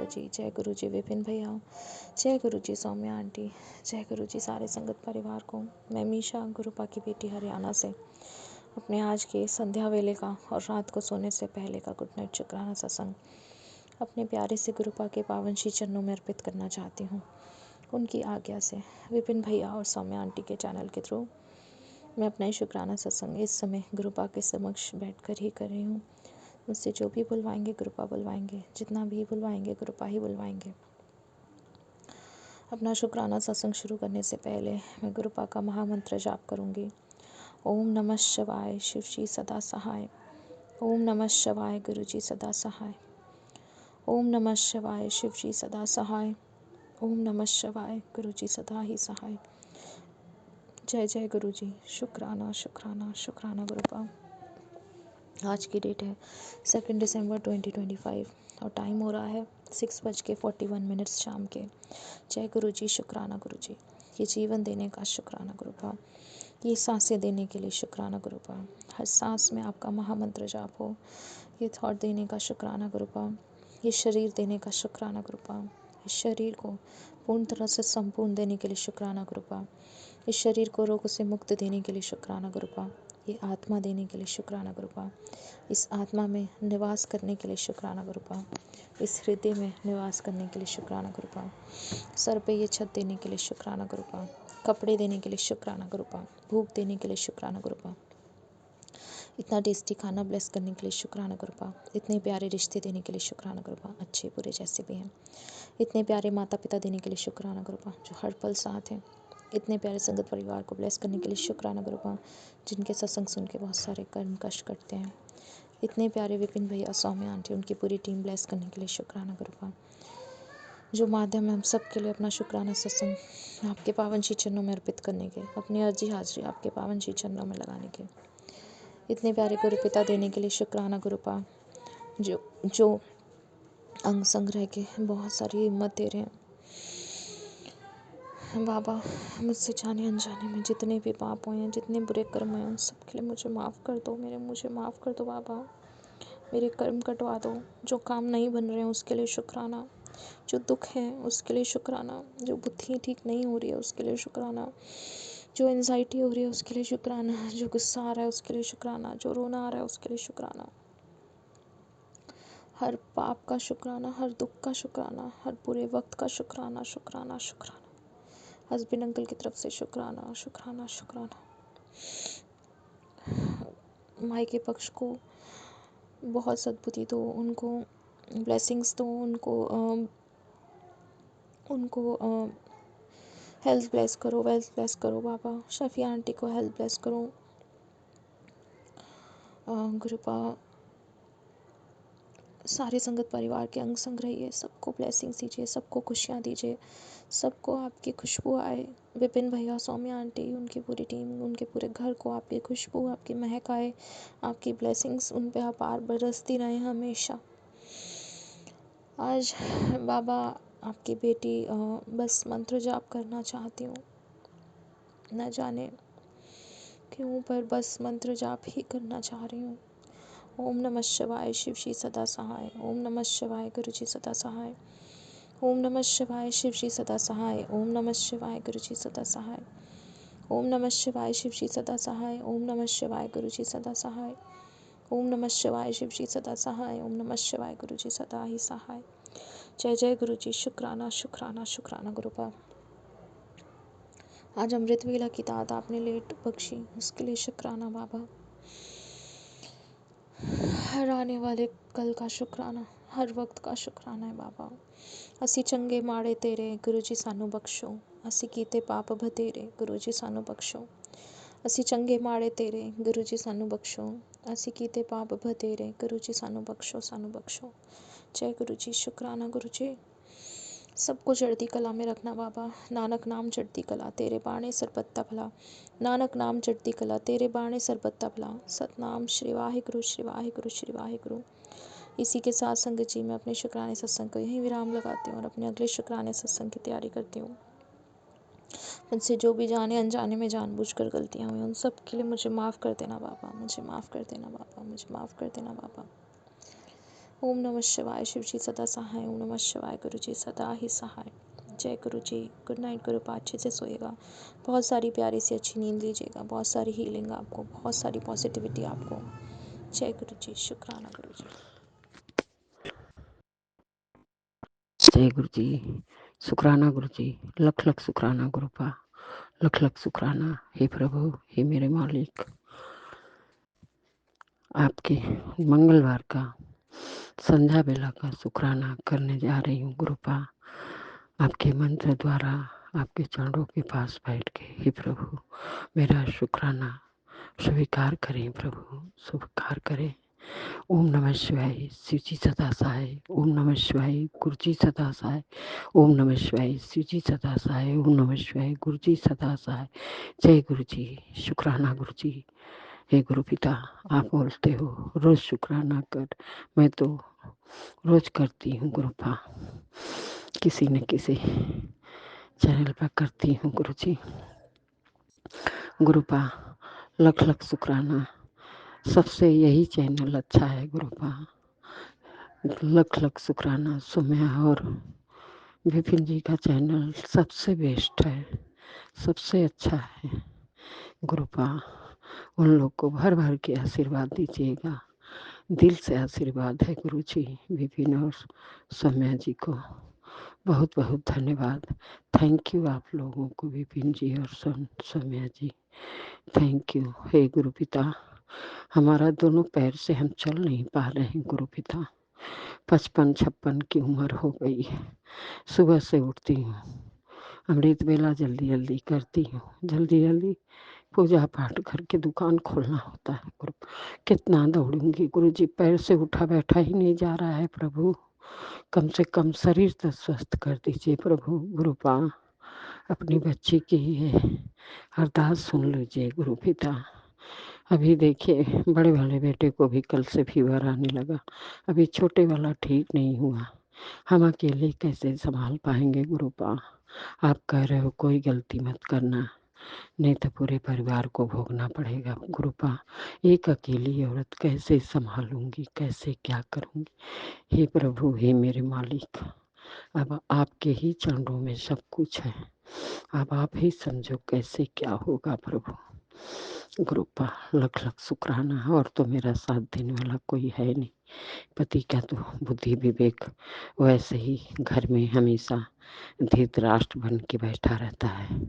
संगत जी, जय गुरु जी विपिन भैया, जय गुरु जी सौम्या आंटी, जय गुरु जी सारे संगत परिवार को। मैं मीशा गुरुपा की बेटी हरियाणा से अपने आज के संध्या वेले का और रात को सोने से पहले का गुड नाइट शुक्राना सत्संग अपने प्यारे से गुरुपा के पावन श्री चरणों में अर्पित करना चाहती हूँ। उनकी आज्ञा से विपिन भैया और सौम्या आंटी के चैनल के थ्रू मैं अपना ही शुक्राना सत्संग इस समय गुरुपा के समक्ष बैठकर ही कर रही हूँ। मुझसे जो भी बुलवाएंगे गुरुपा बुलवाएंगे, जितना भी बुलवाएंगे गुरुपा ही बुलवाएंगे। अपना शुक्राना सत्संग शुरू करने से पहले मैं गुरुपा का महामंत्र जाप करूँगी। ओम नमः शिवाय, शिव जी सदा सहाय। ओम नमः शिवाय, गुरु जी सदा सहाय। ओम नमः शिवाय, शिव जी सदा सहाय। ओम नमः शिवाय, गुरु जी सदा ही सहाय। जय जय गुरु जी। शुक्राना शुक्राना शुक्राना गुरुपा। आज की डेट है 2 दिसंबर 2025 और टाइम हो रहा है 6:41 शाम के। जय गुरु जी। शुक्राना गुरु जी, ये जीवन देने का शुक्राना गुरुपा, ये सांसें देने के लिए शुक्राना गुरुपा, हर सांस में आपका महामंत्र जाप हो। ये थॉट देने का शुक्राना गुरुपा, ये शरीर देने का शुक्राना गुरुपा, इस शरीर को पूर्ण तरह से संपूर्ण देने के लिए शुक्राना गुरुपा, इस शरीर को रोग से मुक्त देने के लिए शुक्राना गुरुपा, ये आत्मा देने के लिए शुक्राना गुरुपा, इस आत्मा में निवास करने के लिए शुक्राना गुरुपा, इस हृदय में निवास करने के लिए शुक्राना गुरुपा, सर पे ये छत देने के लिए शुक्राना गुरुपा, कपड़े देने के लिए शुक्राना गुरुपा, भूख देने के लिए शुक्राना गुरुपा, इतना टेस्टी खाना ब्लेस करने के लिए शुक्राना गुरुपा, इतने प्यारे रिश्ते देने के लिए शुक्राना गुरुपा, अच्छे बुरे जैसे भी हैं, इतने प्यारे माता पिता देने के लिए शुक्राना गुरुपा जो हर पल साथ हैं, इतने प्यारे संगत परिवार को ब्लेस करने के लिए शुक्राना गुरुपा जिनके सत्संग सुन के बहुत सारे कर्म कष्ट करते हैं, इतने प्यारे विपिन भैया सौम्या आंटी उनकी पूरी टीम ब्लेस करने के लिए शुक्राना गुरुपा जो माध्यम है हम सब के लिए अपना शुक्राना सत्संग आपके पावन श्री चरणों में अर्पित करने के, अपनी अर्जी हाजिरी आपके पावन श्री चरणों में लगाने के, इतने प्यारे गुरु पिता देने के लिए शुक्राना गुरुपा जो अंग संग्रह के बहुत सारी हिम्मत दे रहे हैं। बाबा मुझसे जाने अनजाने में जितने भी पाप हुए हैं, जितने बुरे कर्म हुए हैं, उन सब के लिए मुझे माफ़ कर दो, मुझे माफ़ कर दो बाबा, मेरे कर्म कटवा दो। जो काम नहीं बन रहे हैं उसके लिए शुक्राना, जो दुख है उसके लिए शुक्राना, जो बुद्धि ठीक नहीं हो रही है उसके लिए शुक्राना, जो एंजाइटी हो रही है उसके लिए शुक्राना, जो गुस्सा आ रहा है उसके लिए शुक्राना, जो रोना आ रहा है उसके लिए शुक्राना, हर पाप का शुक्राना, हर दुख का शुक्राना, हर बुरे वक्त का शुक्राना शुक्राना शुक्राना, हस्बैंड अंकल की तरफ से शुक्राना शुक्राना शुक्राना, माई के पक्ष को बहुत सद्बुद्धि दो, उनको ब्लेसिंग्स दो, उनको हेल्थ ब्लेस करो, वेल्थ ब्लेस करो बाबा, शफी आंटी को हेल्थ ब्लेस करो गुरुपा, सारे संगत परिवार के अंग संग रहिए, सबको ब्लेसिंग्स दीजिए, सबको खुशियाँ दीजिए, सबको आपकी खुशबू आए। विपिन भैया सौम्या आंटी उनकी पूरी टीम उनके पूरे घर को आपकी खुशबू आपकी महक आए, आपकी ब्लेसिंग्स उन पे अपार बरसती रहे हमेशा। आज बाबा आपकी बेटी बस मंत्र जाप करना चाहती हूँ, न जाने क्यों पर बस मंत्र जाप ही करना चाह रही हूँ। ओम नमः शिवाय, शिव जी सदा सहाय। ओम नमः शिवाय, गुरु जी सदा सहाय। ओम नमः शिवाय, शिव जी सदा सहाय। ओम नमः शिवाय, गुरु जी सदा सहाय। ओम नमः शिवाय, शिव जी सदा सहाय। ओम नमः शिवाय, गुरु जी सदा सहाय। ओम नमः शिवाय, शिव जी सदा सहाय। ओम नमः शिवाय, गुरु जी सदा ही सहाय। जय जय गुरु जी। शुक्राना शुक्राना शुक्राना गुरुपा। आज अमृत वेला की दात आपने लेट बख्शी, उसके लिए शुक्राना बाबा। हर आने वाले कल का शुक्राना, हर वक्त का शुक्राना है बाबा। असी चंगे माड़े तेरे गुरु जी सानू बख्शो, असी कीते पाप बतेरे गुरु जी सानू बख्शो, असी चंगे माड़े तेरे गुरु जी सानू बख्शो, असी कीते पाप बतेरे गुरु जी सानू बख्शो सानू बख्शो। जय गुरु जी। शुक्राना गुरु जी। सबको चढ़ती कला में रखना बाबा। नानक नाम चढ़ती कला तेरे बाणे सरबत्ता भला, नानक नाम चढ़ती कला तेरे बाणे सरबत्ता भला, सतनाम श्री वाहिगुरु श्री वाहिगुरु श्री वाहिगुरु। इसी के साथ संगत जी मैं अपने शुक्राने सत्संग को यहीं विराम लगाती हूँ और अपने अगले शुक्राने सत्संग की तैयारी करती हूँ। मुझसे जो भी जाने अनजाने में जानबूझकर गलतियाँ हुई उन सब के लिए मुझे माफ़ कर देना बाबा, मुझे माफ़ कर देना बाबा, मुझे माफ़ कर देना बाबा। ओम नमः शिवाय। शिव जी सदा सहाय। ओम नमः शिवाय। गुरु जी सदा ही सहाय। जय गुरु जी। Good night गुरुपा। अच्छे से सोएगा, बहुत सारी प्यारी सी अच्छी नींद लीजिएगा, बहुत सारी हीलिंग आपको, बहुत सारी पॉजिटिविटी आपको। जय गुरु जी। शुक्राना गुरु जी। जय गुरु जी। शुक्राना गुरु जी। लख लख शुक्राना गुरुपा, लख लख शुक्राना। हे प्रभु, हे मेरे मालिक, आपके मंगलवार का संध्या बेला का शुक्राना करने जा रही हूँ गुरुपा। आपके मंत्र द्वारा आपके चरणों के पास बैठ के, हे प्रभु मेरा शुक्राना स्वीकार करें प्रभु, स्वीकार करें। ओम नमः शिवाय। शिव जी सदा सहाय। ओम नमः शिवाय। गुरु जी सदा सहाय। ओम नमः शिवाय। शिव जी सदा सहाय। ओम नमः शिवाय। गुरु जी सदा सहाय। जय गुरु जी। शुक्राना गुरु जी। हे गुरु पिता, आप बोलते हो रोज शुक्राना कर, मैं तो रोज करती हूँ गुरुपा, किसी न किसी चैनल पर करती हूँ गुरु जी। गुरुपा लख लख शुक्राना। सबसे यही चैनल अच्छा है गुरुपा, लख लख शुक्राना। सुम्या और विपिन जी का चैनल सबसे बेस्ट है, सबसे अच्छा है गुरुपा। उन लोग को भर भर के आशीर्वाद दीजिएगा, दिल से आशीर्वाद है गुरु जी। विपिन और सौम्या जी को बहुत बहुत धन्यवाद। थैंक यू आप लोगों को, विपिन जी और सौम्या जी, थैंक यू। हे गुरु पिता, हमारा दोनों पैर से हम चल नहीं पा रहे हैं गुरु पिता, 55-56 की उम्र हो गई है। सुबह से उठती हूँ, अमृत बेला जल्दी जल्दी करती हूँ, जल्दी जल्दी पूजा पाठ करके दुकान खोलना होता है गुरु। कितना दौड़ूंगी गुरु जी, पैर से उठा बैठा ही नहीं जा रहा है प्रभु। कम से कम शरीर तो स्वस्थ कर दीजिए प्रभु। गुरुपा अपनी बच्ची की ये अरदास सुन लीजिए गुरु पिता। अभी देखिए बड़े वाले बेटे को भी कल से फीवर आने लगा, अभी छोटे वाला ठीक नहीं हुआ। हम अकेले कैसे संभाल पाएंगे गुरुपा। आप कह रहे हो कोई गलती मत करना, नहीं तो पूरे परिवार को भोगना पड़ेगा गुरुपा। एक अकेली औरत कैसे संभालूंगी, कैसे क्या करूंगी। हे प्रभु, हे मेरे मालिक, अब आपके ही चरणों में सब कुछ है, अब आप ही समझो कैसे क्या होगा प्रभु। गुरुपा लख लख शुक्राना। और तो मेरा साथ देने वाला कोई है नहीं, पति का तो बुद्धि विवेक वैसे ही घर में हमेशा धृतराष्ट्र बन के बैठा रहता है,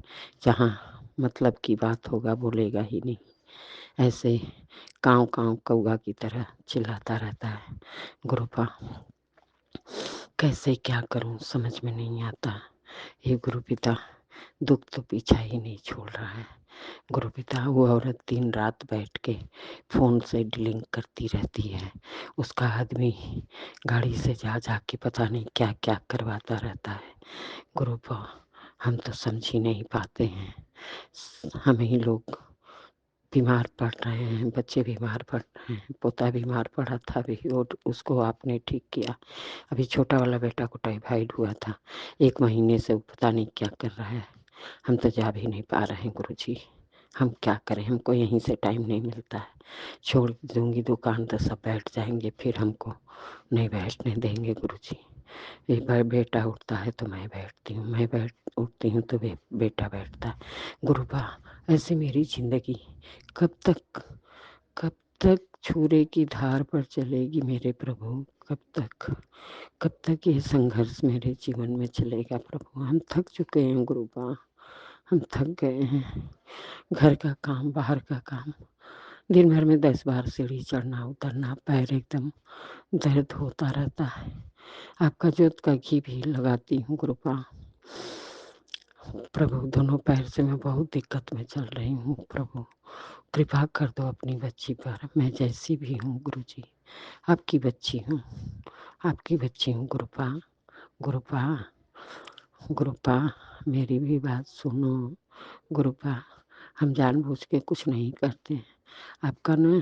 जहाँ मतलब की बात होगा बोलेगा ही नहीं, ऐसे काँव काँव कौआ की तरह चिल्लाता रहता है गुरुपा। कैसे क्या करूं समझ में नहीं आता। हे गुरु पिता, दुख तो पीछा ही नहीं छोड़ रहा है गुरु पिता। वो औरत दिन रात बैठ के फोन से डीलिंग करती रहती है, उसका आदमी गाड़ी से जा जा के पता नहीं क्या क्या करवाता रहता है गुरुपा। हम तो समझ ही नहीं पाते हैं, हम ही लोग बीमार पड़ रहे हैं, बच्चे बीमार पड़ रहे हैं। पोता बीमार पड़ा था अभी, और उसको आपने ठीक किया। अभी छोटा वाला बेटा को टाइफाइड हुआ था, 1 महीने से वो पता नहीं क्या कर रहा है। हम तो जा भी नहीं पा रहे हैं गुरु जी, हम क्या करें, हमको यहीं से टाइम नहीं मिलता है। छोड़ दूंगी दुकान तो सब बैठ जाएंगे, फिर हमको नहीं बैठने देंगे गुरु जी। एक बार बेटा उठता है तो मैं बैठती हूँ, मैं उठती हूँ तो बेटा बैठता है गुरुपा। ऐसे मेरी जिंदगी कब तक, कब तक छुरे की धार पर चलेगी मेरे प्रभु, कब तक, कब तक ये संघर्ष मेरे जीवन में चलेगा प्रभु। हम थक चुके हैं गुरुपा, हम थक गए हैं। घर का काम, बाहर का काम, दिन भर में 10 बार सीढ़ी चढ़ना उतरना, पैर एकदम दर्द होता रहता है। आपका जोत का घी भी लगाती हूँ गुरुपा। प्रभु दोनों पैर से मैं बहुत दिक्कत में चल रही हूँ प्रभु, कृपा कर दो अपनी बच्ची पर। मैं जैसी भी हूँ गुरु जी, आपकी बच्ची हूँ, आपकी बच्ची हूँ गुरुपा। गुरुपा, गुरुपा मेरी भी बात सुनो गुरुपा। हम जानबूझ के कुछ नहीं करते हैं, आपका ना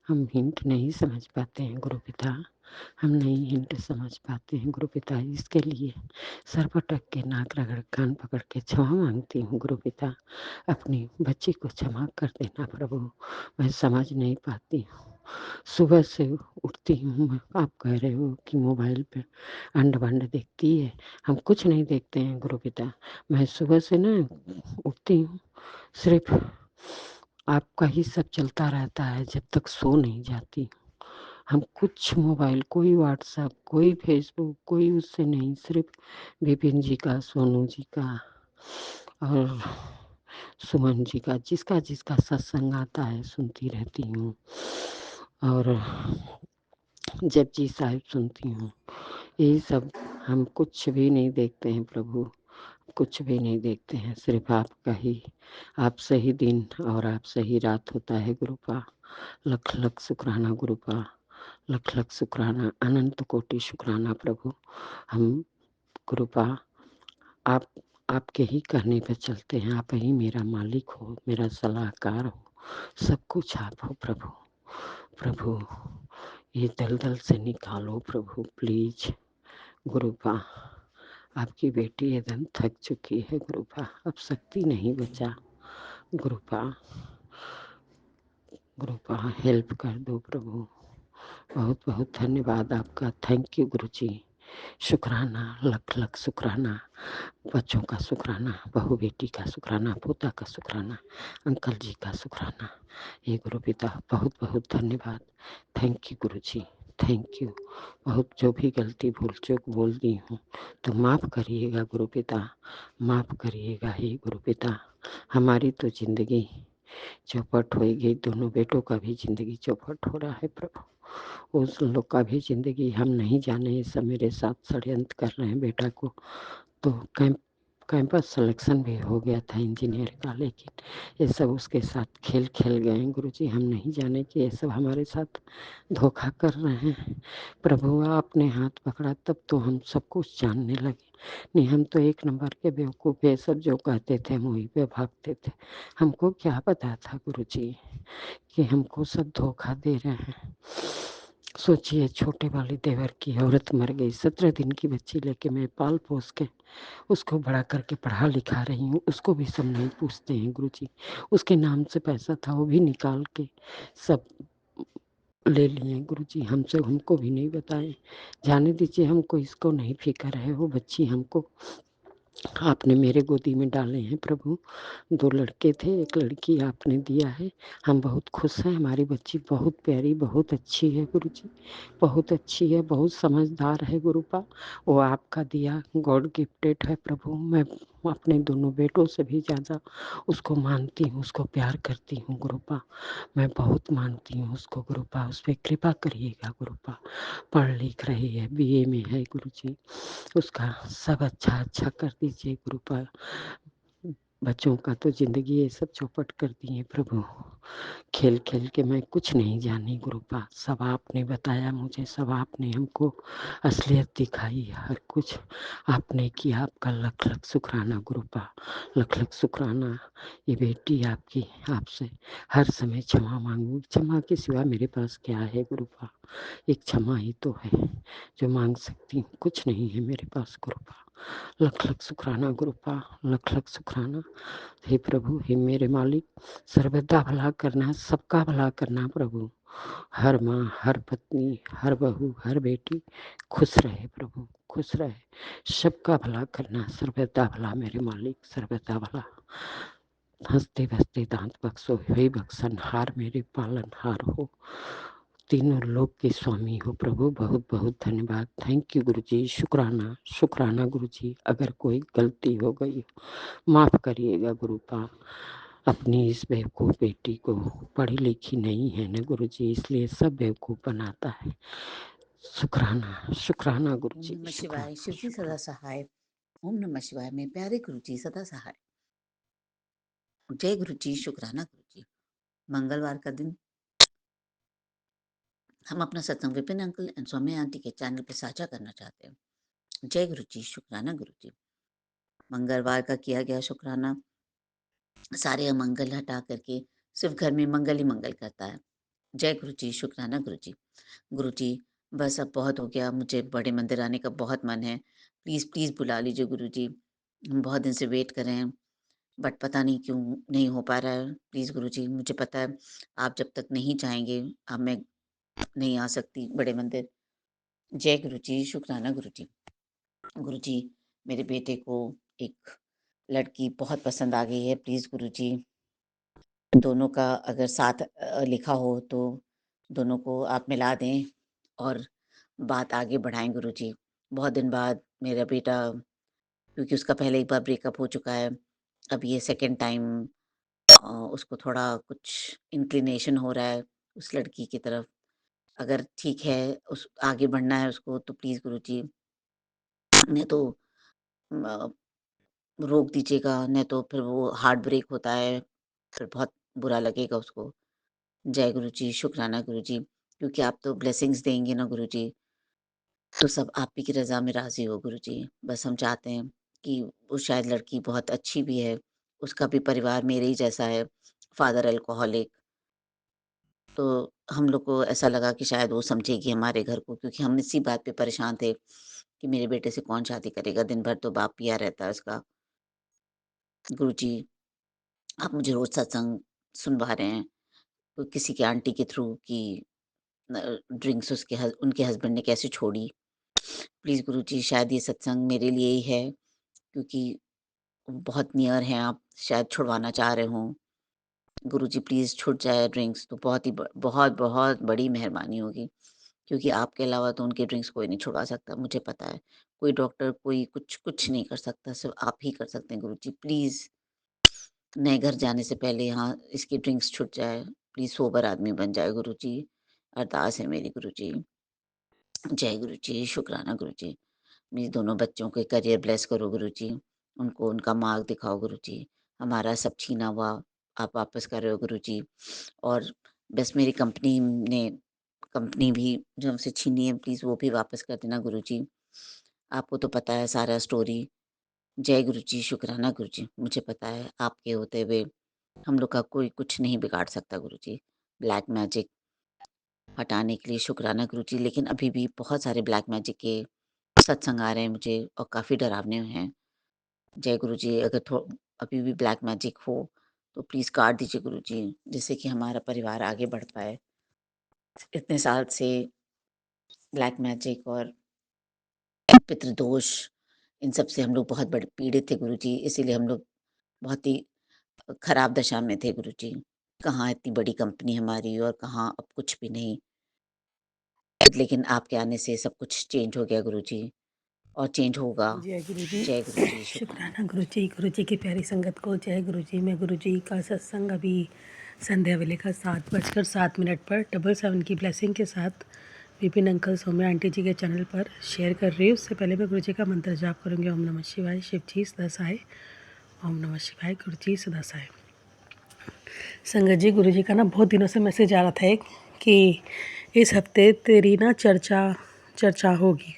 हम हिंट नहीं समझ पाते हैं गुरु पिता। हम नहीं हिंट समझ पाते हैं गुरु पिता। इसके लिए सर पटक के, नाक रगड़, कान पकड़ के क्षमा मांगती हूँ गुरु पिता। अपनी बच्ची को क्षमा कर देना प्रभु। मैं समझ नहीं पाती हूँ। सुबह से उठती हूँ, आप कह रहे हो कि मोबाइल पे अंड बंड देखती है। हम कुछ नहीं देखते हैं गुरु पिता। मैं सुबह से ना उठती हूँ, सिर्फ आपका ही सब चलता रहता है जब तक सो नहीं जाती। हम कुछ मोबाइल, कोई व्हाट्सएप, कोई फेसबुक, कोई उससे नहीं, सिर्फ विपिन जी का, सोनू जी का और सुमन जी का, जिसका जिसका सत्संग आता है सुनती रहती हूँ। और जपजी साहिब सुनती हूँ। यही सब। हम कुछ भी नहीं देखते हैं प्रभु, कुछ भी नहीं देखते हैं। सिर्फ आपका ही, आपसे ही दिन और आपसे ही रात होता है गुरुपा। लख लख शुक्राना गुरुपा, लख लख शुक्राना, अनंत कोटि शुक्राना प्रभु। हम गुरुपा आप, आपके ही कहने पे चलते हैं। आप ही मेरा मालिक हो, मेरा सलाहकार हो, सब कुछ आप हो प्रभु। प्रभु ये दलदल से निकालो प्रभु प्लीज गुरुपा। आपकी बेटी एकदम थक चुकी है गुरुपा, अब शक्ति नहीं बचा गुरुपा। गुरुपा हेल्प कर दो प्रभु। बहुत बहुत धन्यवाद आपका। थैंक यू गुरु जी। शुक्राना, लख लख शुक्राना। बच्चों का शुक्राना, बहू बेटी का शुक्राना, पोता का शुक्राना, अंकल जी का शुक्राना। ये गुरु पिता बहुत बहुत धन्यवाद। Thank you Guru ji, thank you. बहुत जो भी गलती भूल चूक बोल दी हूँ तो माफ़ करिएगा गुरु पिता, माफ़ करिएगा ही गुरु पिता। हमारी तो जिंदगी चौपट हो गई, दोनों बेटों का भी जिंदगी चौपट हो रहा है प्रभु। उस लोग का भी जिंदगी हम नहीं जाने, ये सब मेरे साथ षड्यंत्र कर रहे हैं बेटा को। तो कैंपस सिलेक्शन भी हो गया था इंजीनियर का, लेकिन ये सब उसके साथ खेल खेल गए हैं गुरुजी। हम नहीं जाने कि ये सब हमारे साथ धोखा कर रहे हैं। प्रभु आपने हाथ पकड़ा तब तो हम सब कुछ जानने लगे, नहीं हम तो एक नंबर के बेवकूफ़। ये सब जो कहते थे हम वहीं पे भागते थे। हमको क्या पता था गुरुजी कि हमको सब धोखा दे रहे हैं। सोचिए, छोटे वाली देवर की औरत मर गई, 17 दिन की बच्ची लेके मैं पाल पोस के उसको बड़ा करके पढ़ा लिखा रही हूँ। उसको भी सब नहीं पूछते हैं गुरुजी। उसके नाम से पैसा था वो भी निकाल के सब ले लिए गुरुजी, हमसे हमको भी नहीं बताए। जाने दीजिए, हमको इसको नहीं फिक्र है। वो बच्ची हमको आपने मेरे गोदी में डाले हैं प्रभु। 2 लड़के थे, 1 लड़की आपने दिया है। हम बहुत खुश हैं। हमारी बच्ची बहुत प्यारी, बहुत अच्छी है गुरुजी, बहुत अच्छी है, बहुत समझदार है गुरुपा। वो आपका दिया गॉड गिफ्टेड है प्रभु। मैं अपने दोनों बेटों से भी ज़्यादा उसको मानती हूँ, उसको प्यार करती हूँ गुरुपा। मैं बहुत मानती हूँ उसको गुरुपा। उस पर कृपा करिएगा गुरुपा। पढ़ लिख रही है, बीए में है गुरुजी। उसका सब अच्छा अच्छा कर दीजिए गुरुपा। बच्चों का तो जिंदगी ये सब चौपट कर दिए प्रभु। खेल खेल के मैं कुछ नहीं जानी गुरुपा। सब आपने बताया मुझे, सब आपने हमको असलियत दिखाई, हर कुछ आपने किया। आपका लख लख शुक्राना गुरुपा, लख लख शुक्राना। ये बेटी आपकी, आपसे हर समय क्षमा मांगू। क्षमा के सिवा मेरे पास क्या है गुरुपा? एक क्षमा ही तो है जो मांग सकती हूँ। कुछ नहीं है मेरे पास गुरुपा। लख लख शुक्राना गुरुपा, लख लख शुक्राना। हे प्रभु, हे मेरे मालिक, सर्वदा भला करना, सबका भला करना प्रभु। हर माँ, हर पत्नी, हर बहू, हर बेटी खुश रहे प्रभु, खुश रहे। सबका भला करना, सर्वदा भला मेरे मालिक, सर्वदा भला। हंसते बसते दांत बख्शो, हे बख्शनहार मेरे पालनहार हो, तीनों लोक के स्वामी हो प्रभु। बहुत बहुत धन्यवाद। थैंक यू गुरु जी। शुक्राना, शुक्राना गुरु जी। अगर कोई गलती हो गई माफ़ करिएगा गुरुपा। अपनी इस बेवकूफ़ बेटी को, पढ़ी लिखी नहीं है ना गुरु जी, इसलिए सब बेवकूफ़ बनाता है। शुक्राना, शुक्राना गुरु ओम जी, नमः शिवाय। शुक्राना, शिव जी सदा सहाय। ओम नमः शिवाय में प्यारे गुरु जी सदा सहाय। जय गुरु जी, शुक्राना गुरु जी। मंगलवार का दिन हम अपना सत्संग Vipin uncle and Saumya aunty के चैनल पे साझा करना चाहते हैं। जय गुरु जी, शुक्राना गुरु जी। मंगलवार का किया गया शुक्राना सारे अमंगल हटा करके सिर्फ घर में मंगल ही मंगल करता है। जय गुरु जी, शुक्राना गुरु जी। गुरु जी, बस अब बहुत हो गया, मुझे बड़े मंदिर आने का बहुत मन है। प्लीज़, प्लीज़ बुला लीजिए गुरुजी। हम बहुत दिन से वेट कर रहे हैं, बट पता नहीं क्यों नहीं हो पा रहा है। प्लीज़ गुरुजी, मुझे पता है आप जब तक नहीं चाहेंगे, अब मैं नहीं आ सकती बड़े मंदिर। जय गुरुजी, शुक्राना गुरुजी। गुरुजी, मेरे बेटे को एक लड़की बहुत पसंद आ गई है। प्लीज़ गुरुजी, दोनों का अगर साथ लिखा हो तो दोनों को आप मिला दें और बात आगे बढ़ाएँ गुरुजी। बहुत दिन बाद मेरा बेटा, क्योंकि उसका पहले एक बार ब्रेकअप हो चुका है, अब ये सेकंड टाइम उसको थोड़ा कुछ इंक्लिनेशन हो रहा है उस लड़की की तरफ। अगर ठीक है, उस आगे बढ़ना है उसको तो प्लीज़ गुरुजी, नहीं तो म रोक दीजिएगा, नहीं तो फिर वो हार्ट ब्रेक होता है, फिर बहुत बुरा लगेगा उसको। जय गुरुजी, शुक्राना गुरुजी, क्योंकि आप तो ब्लेसिंग्स देंगे ना गुरुजी, तो सब आप ही की रज़ा में राज़ी हो गुरुजी। बस हम चाहते हैं कि वो शायद लड़की बहुत अच्छी भी है, उसका भी परिवार मेरे ही जैसा है, फादर अल्कोहलिक। तो हम लोग को ऐसा लगा कि शायद वो समझेगी हमारे घर को, क्योंकि हम इसी बात पे परेशान थे कि मेरे बेटे से कौन शादी करेगा, दिन भर तो बाप पिया रहता है उसका। गुरुजी, आप मुझे रोज़ सत्संग सुनवा रहे हैं, तो किसी की आंटी के थ्रू कि ड्रिंक्स उनके हस्बैंड ने कैसे छोड़ी। प्लीज़ गुरुजी, शायद ये सत्संग मेरे लिए ही है, क्योंकि बहुत नियर हैं आप, शायद छुड़वाना चाह रहे हों। गुरुजी प्लीज़ छूट जाए ड्रिंक्स तो बहुत बड़ी मेहरबानी होगी, क्योंकि आपके अलावा तो उनके ड्रिंक्स कोई नहीं छुड़वा सकता, मुझे पता है। कोई डॉक्टर, कोई कुछ नहीं कर सकता, सिर्फ़ आप ही कर सकते हैं गुरुजी। प्लीज़ नए घर जाने से पहले यहाँ इसकी ड्रिंक्स छूट जाए, प्लीज़ सोबर आदमी बन जाए गुरुजी, अरदास है मेरी गुरुजी। जय गुरुजी, शुक्राना गुरुजी। मेरे दोनों बच्चों के करियर ब्लेस करो गुरुजी, उनको उनका मार्ग दिखाओ गुरुजी। हमारा सब छीना हुआ आप वापस कर रहे हो गुरुजी, और बस मेरी कंपनी भी जो हमसे छीनी है, प्लीज़ वो भी वापस कर देना गुरुजी। आपको तो पता है सारा स्टोरी। जय गुरुजी, शुक्राना गुरुजी। मुझे पता है आपके होते हुए हम लोग का कोई कुछ नहीं बिगाड़ सकता गुरुजी। ब्लैक मैजिक हटाने के लिए शुक्राना गुरुजी, लेकिन अभी भी बहुत सारे ब्लैक मैजिक के सत्संग आ रहे हैं मुझे और काफ़ी डरावने हैं। जय गुरुजी, अगर अभी भी ब्लैक मैजिक हो तो प्लीज़ काट दीजिए गुरुजी, जिससे कि हमारा परिवार आगे बढ़ पाए। इतने साल से ब्लैक मैजिक और पितृदोष, इन सब से हम लोग बहुत बड़े पीड़ित थे गुरुजी, इसीलिए हम लोग बहुत ही खराब दशा में थे गुरुजी। कहाँ इतनी बड़ी कंपनी हमारी और कहाँ अब कुछ भी नहीं। लेकिन आपके आने से सब कुछ चेंज हो गया गुरुजी, और चेंज होगा। जय गुरु जी। जय गुरुजी, शुक्राना। शुक्राना गुरु जी की प्यारी संगत को जय गुरु जी। मैं गुरु जी का सत्संग अभी संध्या वेले का 7:07 पर 777 की ब्लेसिंग के साथ विपिन अंकल सौम्या आंटी जी के चैनल पर शेयर कर रही हूँ। उससे पहले मैं गुरु जी का मंत्र जाप करूँगी। ओम नमः शिवाय, शिव जी सदा सहाय। ओम नमः शिवाय, गुरु जी सदा सहाय। संगत जी, गुरु जी का ना बहुत दिनों से मैसेज आ रहा था एक कि इस हफ्ते तेरी ना चर्चा होगी,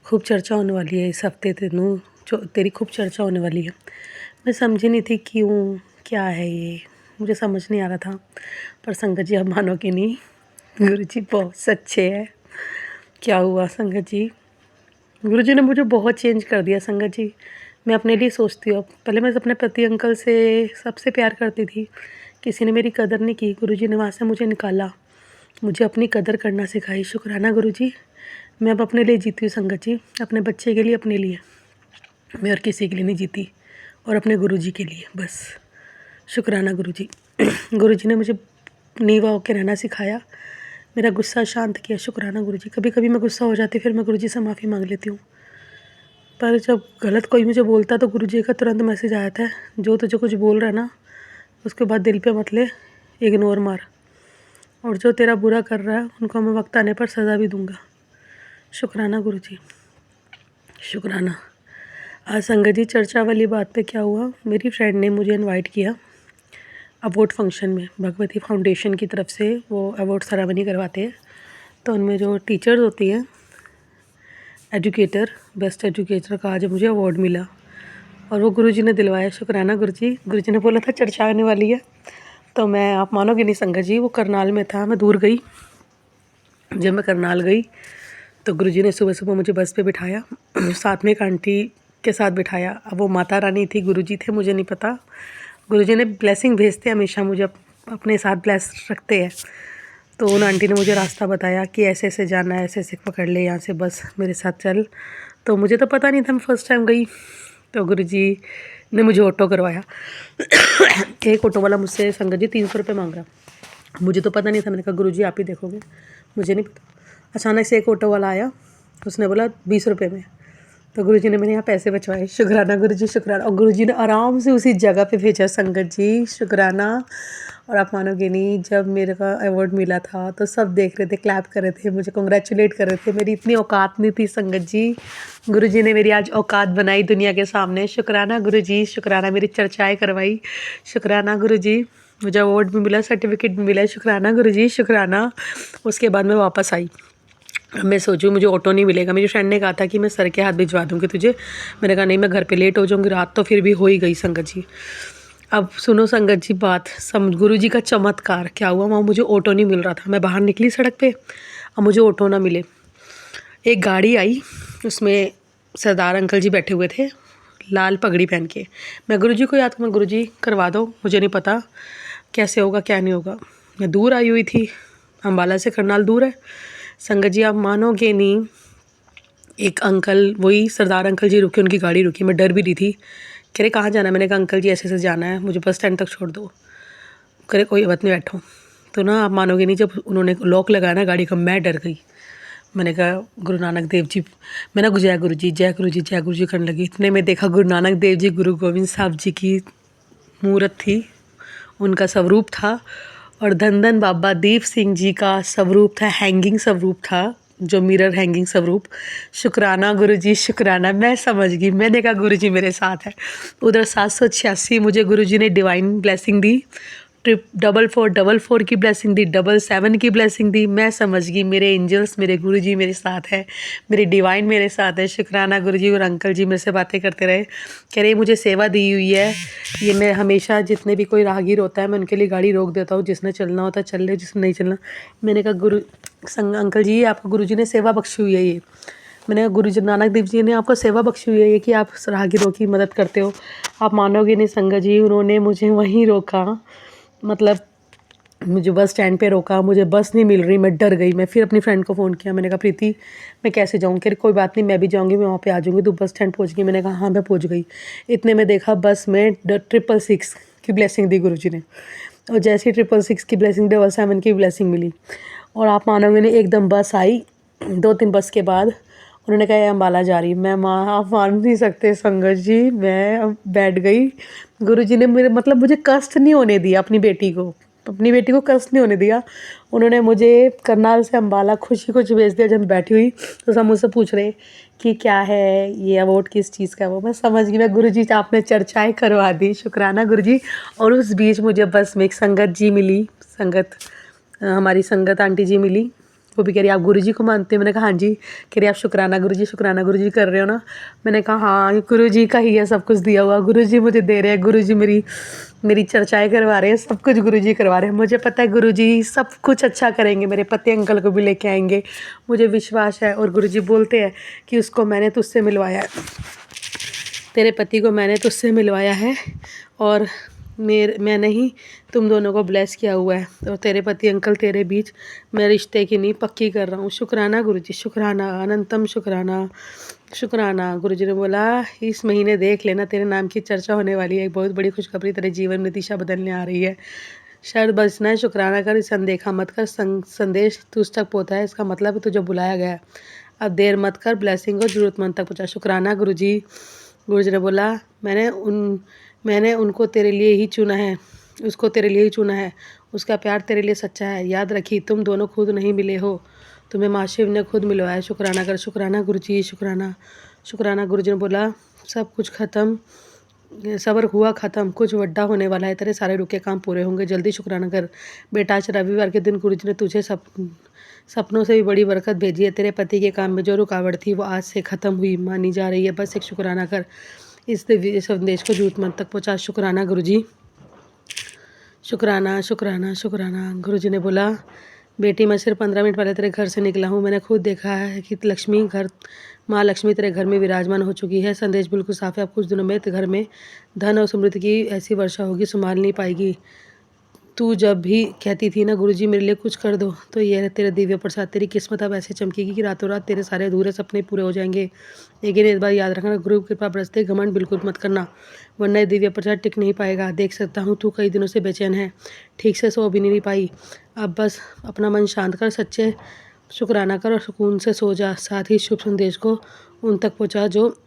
खूब चर्चा होने वाली है इस हफ्ते। जो तेरी खूब चर्चा होने वाली है। मैं समझी नहीं थी क्यों, क्या है ये, मुझे समझ नहीं आ रहा था। पर संगत जी, आप मानो कि नहीं, गुरु जी बहुत सच्चे हैं। क्या हुआ संगत जी, गुरु जी ने मुझे बहुत चेंज कर दिया संगत जी। मैं अपने लिए सोचती हूँ, पहले मैं अपने पति अंकल से सबसे प्यार करती थी, किसी ने मेरी कदर नहीं की। गुरु जी ने वहाँ से मुझे निकाला, मुझे अपनी कदर करना सिखाई। शुक्राना गुरु जी। मैं अब अपने लिए जीती हूँ संगत जी, अपने बच्चे के लिए, अपने लिए। मैं और किसी के लिए नहीं जीती, और अपने गुरु जी के लिए बस। शुक्राना गुरु जी। गुरु जी ने मुझे नीवा होकर रहना सिखाया, मेरा गुस्सा शांत किया। शुक्राना गुरु जी। कभी कभी मैं गुस्सा हो जाती, फिर मैं गुरु जी से माफ़ी मांग लेती हूँ, पर जब गलत कोई मुझे बोलता तो गुरु जी का तुरंत मैसेज आया था, जो तुझे कुछ बोल रहा है ना, उसके बाद दिल पे मत ले, इग्नोर मार, और जो तेरा बुरा कर रहा है उनको मैं वक्त आने पर सज़ा भी दूंगा। शुक्राना गुरु जी, शुक्राना। आज संगत जी, चर्चा वाली बात पे क्या हुआ, मेरी फ्रेंड ने मुझे इनवाइट किया अवार्ड फंक्शन में। भगवती फाउंडेशन की तरफ से वो अवार्ड सेरेमनी करवाते हैं, तो उनमें जो टीचर्स होती हैं, एजुकेटर, बेस्ट एजुकेटर का आज मुझे अवार्ड मिला, और वो गुरुजी ने दिलवाया। शुक्राना गुरुजी। गुरुजी ने बोला था चर्चा आने वाली है, तो मैं, आप मानोगे नहीं संगत जी, वो करनाल में था, मैं दूर गई, जब मैं करनाल गई तो गुरुजी ने सुबह सुबह मुझे बस पे बिठाया, साथ में एक आंटी के साथ बिठाया। अब वो माता रानी थी, गुरुजी थे, मुझे नहीं पता। गुरुजी ने ब्लेसिंग भेजते हमेशा, मुझे अपने साथ ब्लेस रखते हैं। तो उन आंटी ने मुझे रास्ता बताया कि ऐसे ऐसे जाना है, ऐसे ऐसे पकड़ ले यहाँ से, बस मेरे साथ चल। तो मुझे तो पता नहीं था, मैं फर्स्ट टाइम गई। तो गुरुजी ने मुझे ऑटो करवाया। एक ऑटो वाला मुझसे संगत जी 300 रुपये मांग रहा। मुझे तो पता नहीं था, मैंने कहा गुरुजी आप ही देखोगे, मुझे नहीं पता। अचानक से एक ऑटो वाला आया, उसने बोला 20 रुपये में। तो गुरुजी ने मेरे यहाँ पैसे बचवाए, शुक्राना गुरुजी, शुक्राना। और गुरुजी ने आराम से उसी जगह पे भेजा, संगत जी शुक्राना। और आप मानोगे नहीं, जब मेरे का अवार्ड मिला था तो सब देख रहे थे, क्लैप कर रहे थे, मुझे कॉन्ग्रेचुलेट कर रहे थे। मेरी इतनी औकात नहीं थी संगत जी, गुरुजी ने मेरी आज औकात बनाई दुनिया के सामने। शुक्राना गुरुजी, शुक्राना, मेरी चर्चाएँ करवाई। शुक्राना गुरुजी, मुझे अवार्ड भी मिला, सर्टिफिकेट भी मिला, शुक्राना गुरुजी, शुक्राना। उसके बाद मैं वापस आई। मैं सोचूं मुझे ऑटो नहीं मिलेगा। मेरी फ्रेंड ने कहा था कि मैं सर के हाथ भिजवा दूंगी तुझे। मैंने कहा नहीं, मैं घर पे लेट हो जाऊंगी। रात तो फिर भी हो ही गई संगत जी। अब सुनो संगत जी बात, गुरु जी का चमत्कार क्या हुआ। वहाँ मुझे ऑटो नहीं मिल रहा था। मैं बाहर निकली सड़क पे, अब मुझे ऑटो ना मिले। एक गाड़ी आई, उसमें सरदार अंकल जी बैठे हुए थे, लाल पगड़ी पहन के। मैं गुरु जी को याद करूँ, गुरु जी करवा दो, मुझे नहीं पता कैसे होगा क्या नहीं होगा। मैं दूर आई हुई थी, अम्बाला से करनाल दूर है संगत जी, आप मानोगे नहीं। एक अंकल, वही सरदार अंकल जी रुके, उनकी गाड़ी रुकी। मैं डर भी रही थी। कह रहे कहाँ जाना है। मैंने कहा अंकल जी ऐसे ऐसे जाना है, मुझे बस स्टैंड तक छोड़ दो। कह रहे कोई बात नहीं, बैठो। तो ना आप मानोगे नहीं, जब उन्होंने लॉक लगाया ना गाड़ी का, मैं डर गई। मैंने कहा गुरु नानक देव जी, मैं ना जय गुरु जी, जय गुरु जी, जय गुरु जी करने लगी। इतने में देखा गुरु नानक देव जी, गुरु गोविंद साहब जी की मूर्त थी, उनका स्वरूप था। और धन बाबा दीप सिंह जी का स्वरूप था, हैंगिंग स्वरूप था, जो मिरर हैंगिंग स्वरूप। शुक्राना गुरुजी, शुक्राना। मैं समझ गई, मैंने कहा गुरुजी मेरे साथ है। उधर 786 मुझे गुरुजी ने डिवाइन ब्लेसिंग दी, 444 की ब्लेसिंग दी, 77 की ब्लेसिंग दी। मैं समझ गई मेरे एंजल्स, मेरे गुरुजी मेरे साथ है, मेरी डिवाइन मेरे साथ है। शुक्राना गुरुजी। और अंकल जी मेरे से बातें करते रहे, कह रहे मुझे सेवा दी हुई है ये। मैं हमेशा जितने भी कोई राहगीर होता है, मैं उनके लिए गाड़ी रोक देता हूँ, जिसने चलना होता है चल ले, जिसने नहीं चलना। मैंने कहा अंकल जी आपको गुरुजी ने सेवा बख्शी हुई है ये। मैंने कहा गुरु नानक देव जी ने आपको सेवा बख्शी हुई है ये, कि आप राहगीरों की मदद करते हो। आप मानोगे नहीं संगत जी, उन्होंने मुझे वहीं रोका, मतलब मुझे बस स्टैंड पे रोका। मुझे बस नहीं मिल रही, मैं डर गई। मैं फिर अपनी फ्रेंड को फ़ोन किया, मैंने कहा प्रीति मैं कैसे जाऊँ। कह रही कोई बात नहीं, मैं भी जाऊँगी, मैं वहाँ पे आ जाऊँगी, तू बस स्टैंड पहुँच गई। मैंने कहा हाँ मैं पहुँच गई। इतने में देखा बस में 666 की ब्लेसिंग दी गुरुजी ने, और जैसे ही 666 की ब्लेसिंग 777 की ब्लेसिंग मिली। और आप मानोगे नहीं, एकदम बस आई, 2-3 बस के बाद उन्होंने कहा अम्बाला जा रही। मैं आप मान नहीं सकते संगत जी, मैं बैठ गई। गुरुजी ने मेरे मतलब मुझे कष्ट नहीं होने दिया, अपनी बेटी को कष्ट नहीं होने दिया। उन्होंने मुझे करनाल से अम्बाला खुशी खुशी भेज दिया। जब मैं बैठी हुई तो सब मुझसे पूछ रहे कि क्या है ये अवार्ड, किस चीज़ का है वो। मैं समझ गई, मैं गुरुजी आपने चर्चाएँ करवा दी, शुक्राना गुरुजी। और उस बीच मुझे बस में एक संगत जी मिली, हमारी संगत आंटी जी मिली। वो भी कह रही आप गुरुजी को मानते हो। मैंने कहा हाँ जी। कह रही आप शुक्राना गुरुजी कर रहे हो ना। मैंने कहा हाँ, गुरुजी का ही है सब कुछ दिया हुआ, गुरुजी मुझे दे रहे हैं, गुरुजी मेरी चर्चाएँ करवा रहे हैं, सब कुछ गुरुजी करवा रहे हैं। मुझे पता है गुरुजी सब कुछ अच्छा करेंगे, मेरे पति अंकल को भी लेके आएंगे, मुझे विश्वास है। और गुरुजी बोलते हैं कि उसको मैंने तुझसे मिलवाया है, तेरे पति को मैंने तुझसे मिलवाया है, और मैंने ही तुम दोनों को ब्लेस किया हुआ है। और तेरे पति अंकल तेरे बीच मैं रिश्ते की नींव पक्की कर रहा हूँ। शुक्राना गुरुजी, शुक्राना, अनंतम शुक्राना, शुक्राना। गुरुजी ने बोला इस महीने देख लेना, तेरे नाम की चर्चा होने वाली है, एक बहुत बड़ी खुशखबरी तेरे जीवन में दिशा बदलने आ रही है। शर्त बचना है, शुक्राना कर, इसे अनदेखा मत कर। संदेश तुझ तक पहुँचा है, इसका मतलब तुझे बुलाया गया है। अब देर मत कर, ब्लेसिंग को ज़रूरतमंद तक पहुँचा। शुक्राना गुरुजी। गुरुजी ने बोला मैंने उनको तेरे लिए ही चुना है, उसको तेरे लिए ही चुना है, उसका प्यार तेरे लिए सच्चा है। याद रखी तुम दोनों खुद नहीं मिले हो, तुम्हें माँ शिव ने खुद मिलवाया। शुक्राना कर, शुक्राना गुरुजी, शुक्राना, शुक्राना। गुरुजी ने बोला सब कुछ ख़त्म, सब्र हुआ ख़त्म, कुछ बड़ा होने वाला है, तेरे सारे रुके काम पूरे होंगे, जल्दी शुक्राना कर बेटा। आज रविवार के दिन गुरुजी ने तुझे सपनों से भी बड़ी बरकत भेजी है। तेरे पति के काम में जो रुकावट थी वो आज से ख़त्म हुई मानी जा रही है। बस एक शुक्राना कर, इस संदेश को ज़रूरतमंद तक पहुँचा। शुक्राना गुरुजी, शुक्राना, शुक्राना, शुक्राना। गुरुजी ने बोला बेटी मैं सिर्फ 15 मिनट पहले तेरे घर से निकला हूँ। मैंने खुद देखा है कि माँ लक्ष्मी तेरे घर में विराजमान हो चुकी है। संदेश बिल्कुल साफ है, अब कुछ दिनों में तेरे घर में धन और समृद्धि की ऐसी वर्षा होगी, संभाल नहीं पाएगी। तू जब भी कहती थी ना गुरुजी मेरे लिए कुछ कर दो, तो ये तेरे दिव्य प्रसाद, तेरी किस्मत अब ऐसे चमकेगी कि रातों रात तेरे सारे अधूरे सपने पूरे हो जाएंगे। लेकिन इस बार याद रखना, गुरु कृपा बरसते घमंड बिल्कुल मत करना, वरना ये दिव्य प्रसाद टिक नहीं पाएगा। देख सकता हूँ तू कई दिनों से बेचैन है, ठीक से सो भी नहीं पाई। अब बस अपना मन शांत कर, सच्चे शुक्राना कर और सुकून से सो जा। साथ ही शुभ संदेश को उन तक पहुँचा जो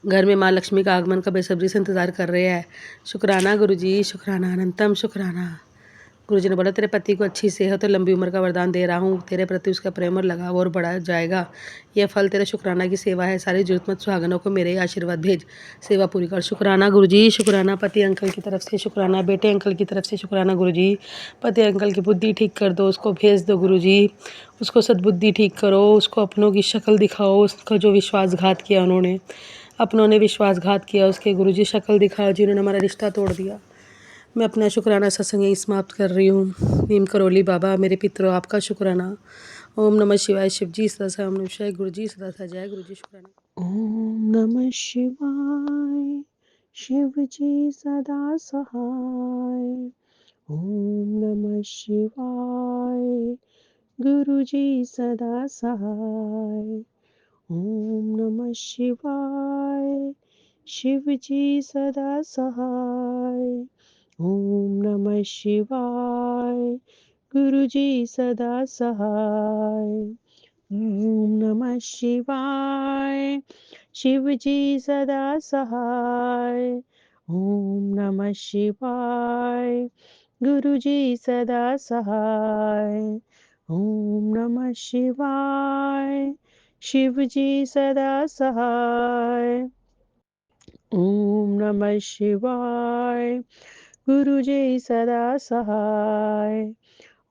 घर में माँ लक्ष्मी का आगमन का बेसब्री से इंतजार कर रहे हैं। शुक्राना गुरुजी, शुक्राना, अनंतम शुक्राना। गुरुजी ने बोला तेरे पति को अच्छी सेहत और लंबी उम्र का वरदान दे रहा हूँ। तेरे प्रति उसका प्रेम और लगाव और बढ़ा जाएगा। यह फल तेरे शुक्राना की सेवा है। सारी जरूरतमंद सुहागनों को मेरे आशीर्वाद भेज, सेवा पूरी कर। शुक्राना गुरुजी, शुक्राना। पति अंकल की तरफ से शुक्राना, बेटे अंकल की तरफ से शुक्राना गुरुजी। पति अंकल की बुद्धि ठीक कर दो, उसको भेज दो गुरुजी। उसको सद्बुद्धि ठीक करो, उसको अपनों की शक्ल दिखाओ। उसका जो विश्वासघात किया उन्होंने, अपनों ने विश्वासघात किया उसके, गुरुजी शक्ल दिखाओ जिन्होंने हमारा रिश्ता तोड़ दिया। मैं अपना शुक्राना सत्संग यहीं समाप्त कर रही हूँ। नीम करोली बाबा, मेरे पितरों, आपका शुक्राना। ओम नमः शिवाय। शिव जी सदा सदा, ओम नमः शिवाय। गुरु जी सदा सदा, जय गुरु जी, शुक्राना। ओम नमः शिवाय, शिव जी सदा सहाय। ओम नमः शिवाय, गुरु जी सदा सहाय। ओम नमः शिवाय, शिव जी सदा सहाय। ओम नमः शिवाय, गुरु जी सदा सहाय। ओम नमः शिवाय, शिव जी सदा सहाय। ओम नमः शिवाय, गुरु जी सदा सहाय। ओम नमः शिवाय, शिव जी सदा सहाय। ओम नमः शिवाय, गुरु जी सदा सहाय।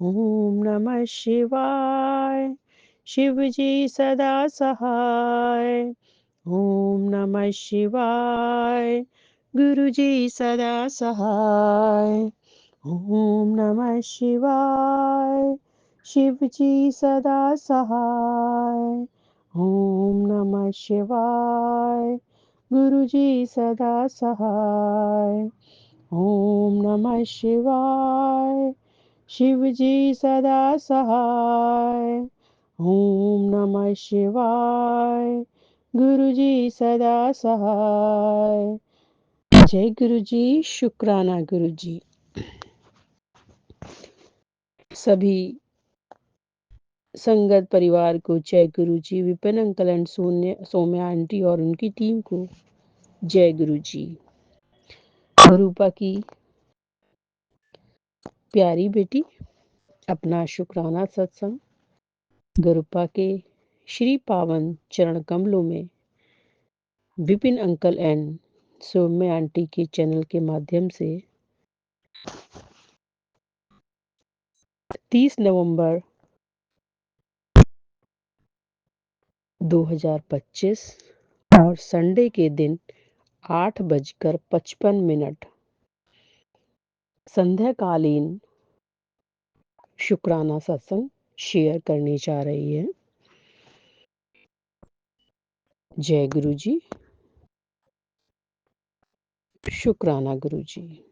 ओम नमः शिवाय, शिव जी सदा सहाय। ओम नमः शिवाय, गुरु जी सदा सहाय। ओम नमः शिवाय, शिव जी सदा सहाय। ओम नमः शिवाय, गुरु जी सदा सहाय। ओम नमः शिवाय, शिव जी सदा सहाय। ओम नमः शिवाय, गुरु जी सदा सहाय। जय गुरु जी, शुक्राना गुरु जी। सभी संगत परिवार को जय Guru ji. Vipin uncle and Saumya aunty और उनकी टीम को जय गुरु जी। रूपा की प्यारी बेटी अपना शुक्राना सत्संग गुरुपा के श्री पावन चरण कमलों में Vipin uncle and Saumya aunty के चैनल के माध्यम से 30 नवंबर 2025 और संडे के दिन 8:55 संध्याकालीन शुक्राना सत्संग शेयर करने जा रही है। जय गुरु जी, शुक्राना गुरु जी।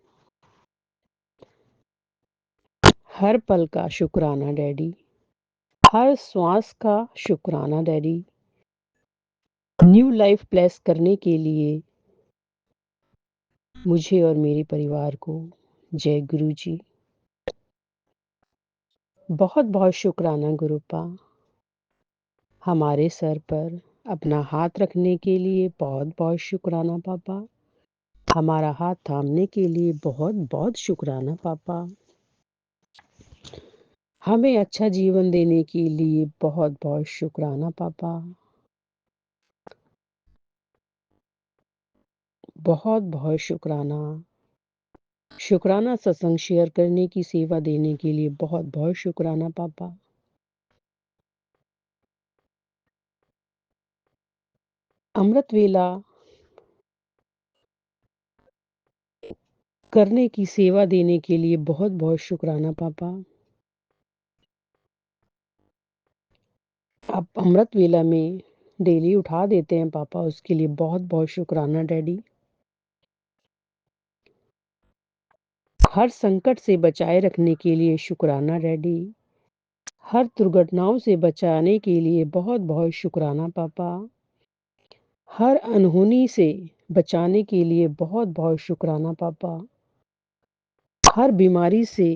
हर पल का शुक्राना डैडी, हर श्वास का शुक्राना डैडी। न्यू लाइफ ब्लेस करने के लिए मुझे और मेरे परिवार को जय गुरु जी। बहुत बहुत शुक्राना गुरुपा, हमारे सर पर अपना हाथ रखने के लिए बहुत बहुत शुक्राना पापा। हमारा हाथ थामने के लिए बहुत बहुत शुक्राना पापा। हमें अच्छा जीवन देने के लिए बहुत बहुत शुक्राना पापा। बहुत बहुत शुक्राना। शुक्राना सत्संग शेयर करने की सेवा देने के लिए बहुत बहुत शुक्राना पापा। अमृत वेला करने की सेवा देने के लिए बहुत बहुत शुक्राना पापा। आप अमृत वेला में डेली उठा देते हैं पापा, उसके लिए बहुत बहुत शुक्राना डैडी। हर संकट से बचाए रखने के लिए शुक्राना डैडी। हर दुर्घटनाओं से बचाने के लिए बहुत बहुत शुक्राना पापा। हर अनहोनी से बचाने के लिए बहुत बहुत शुक्राना पापा। हर बीमारी से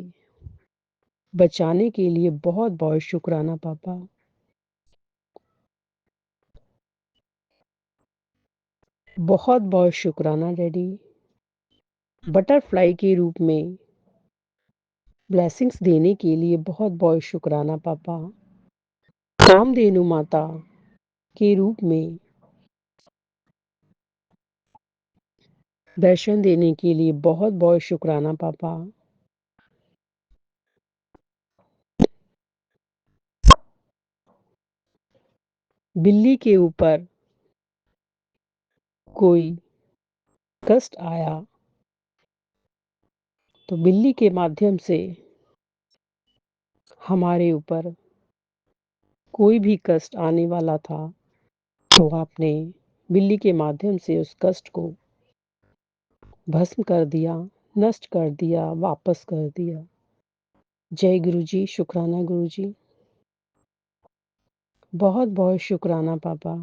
बचाने के लिए बहुत बहुत शुक्राना पापा। बहुत बहुत शुक्राना डैडी। बटरफ्लाई के रूप में ब्लेसिंग्स देने के लिए बहुत बहुत शुक्राना पापा। कामधेनु माता के रूप में दर्शन देने के लिए बहुत बहुत शुक्राना पापा। बिल्ली के ऊपर कोई कष्ट आया तो बिल्ली के माध्यम से हमारे ऊपर कोई भी कष्ट आने वाला था तो आपने बिल्ली के माध्यम से उस कष्ट को भस्म कर दिया, नष्ट कर दिया, वापस कर दिया। जय गुरु जी, शुक्राना गुरु जी। बहुत बहुत शुक्राना पापा।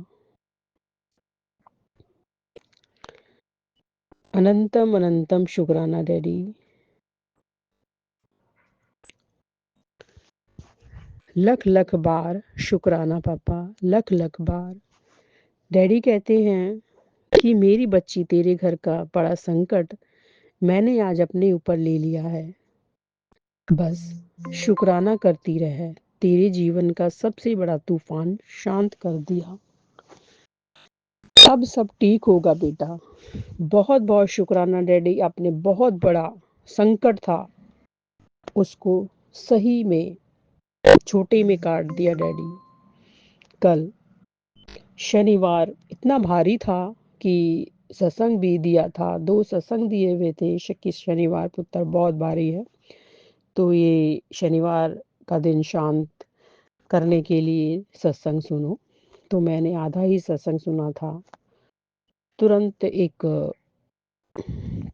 अनंतम अनंतम शुक्राना डैडी। लख लख बार शुक्राना पापा, लख लख बार। डैडी कहते हैं कि मेरी बच्ची तेरे घर का बड़ा संकट मैंने आज अपने ऊपर ले लिया है, बस शुक्राना करती रहे। तेरे जीवन का सबसे बड़ा तूफान शांत कर दिया, अब सब ठीक होगा बेटा। बहुत बहुत शुक्राना डैडी, आपने बहुत बड़ा संकट था उसको सही में छोटे में काट दिया डैडी। कल शनिवार इतना भारी था कि सत्संग भी दिया था, 2 सत्संग दिए हुए थे। शनिवार पुत्र बहुत भारी है, तो ये शनिवार का दिन शांत करने के लिए सत्संग सुनो। तो मैंने आधा ही सत्संग सुना था, तुरंत एक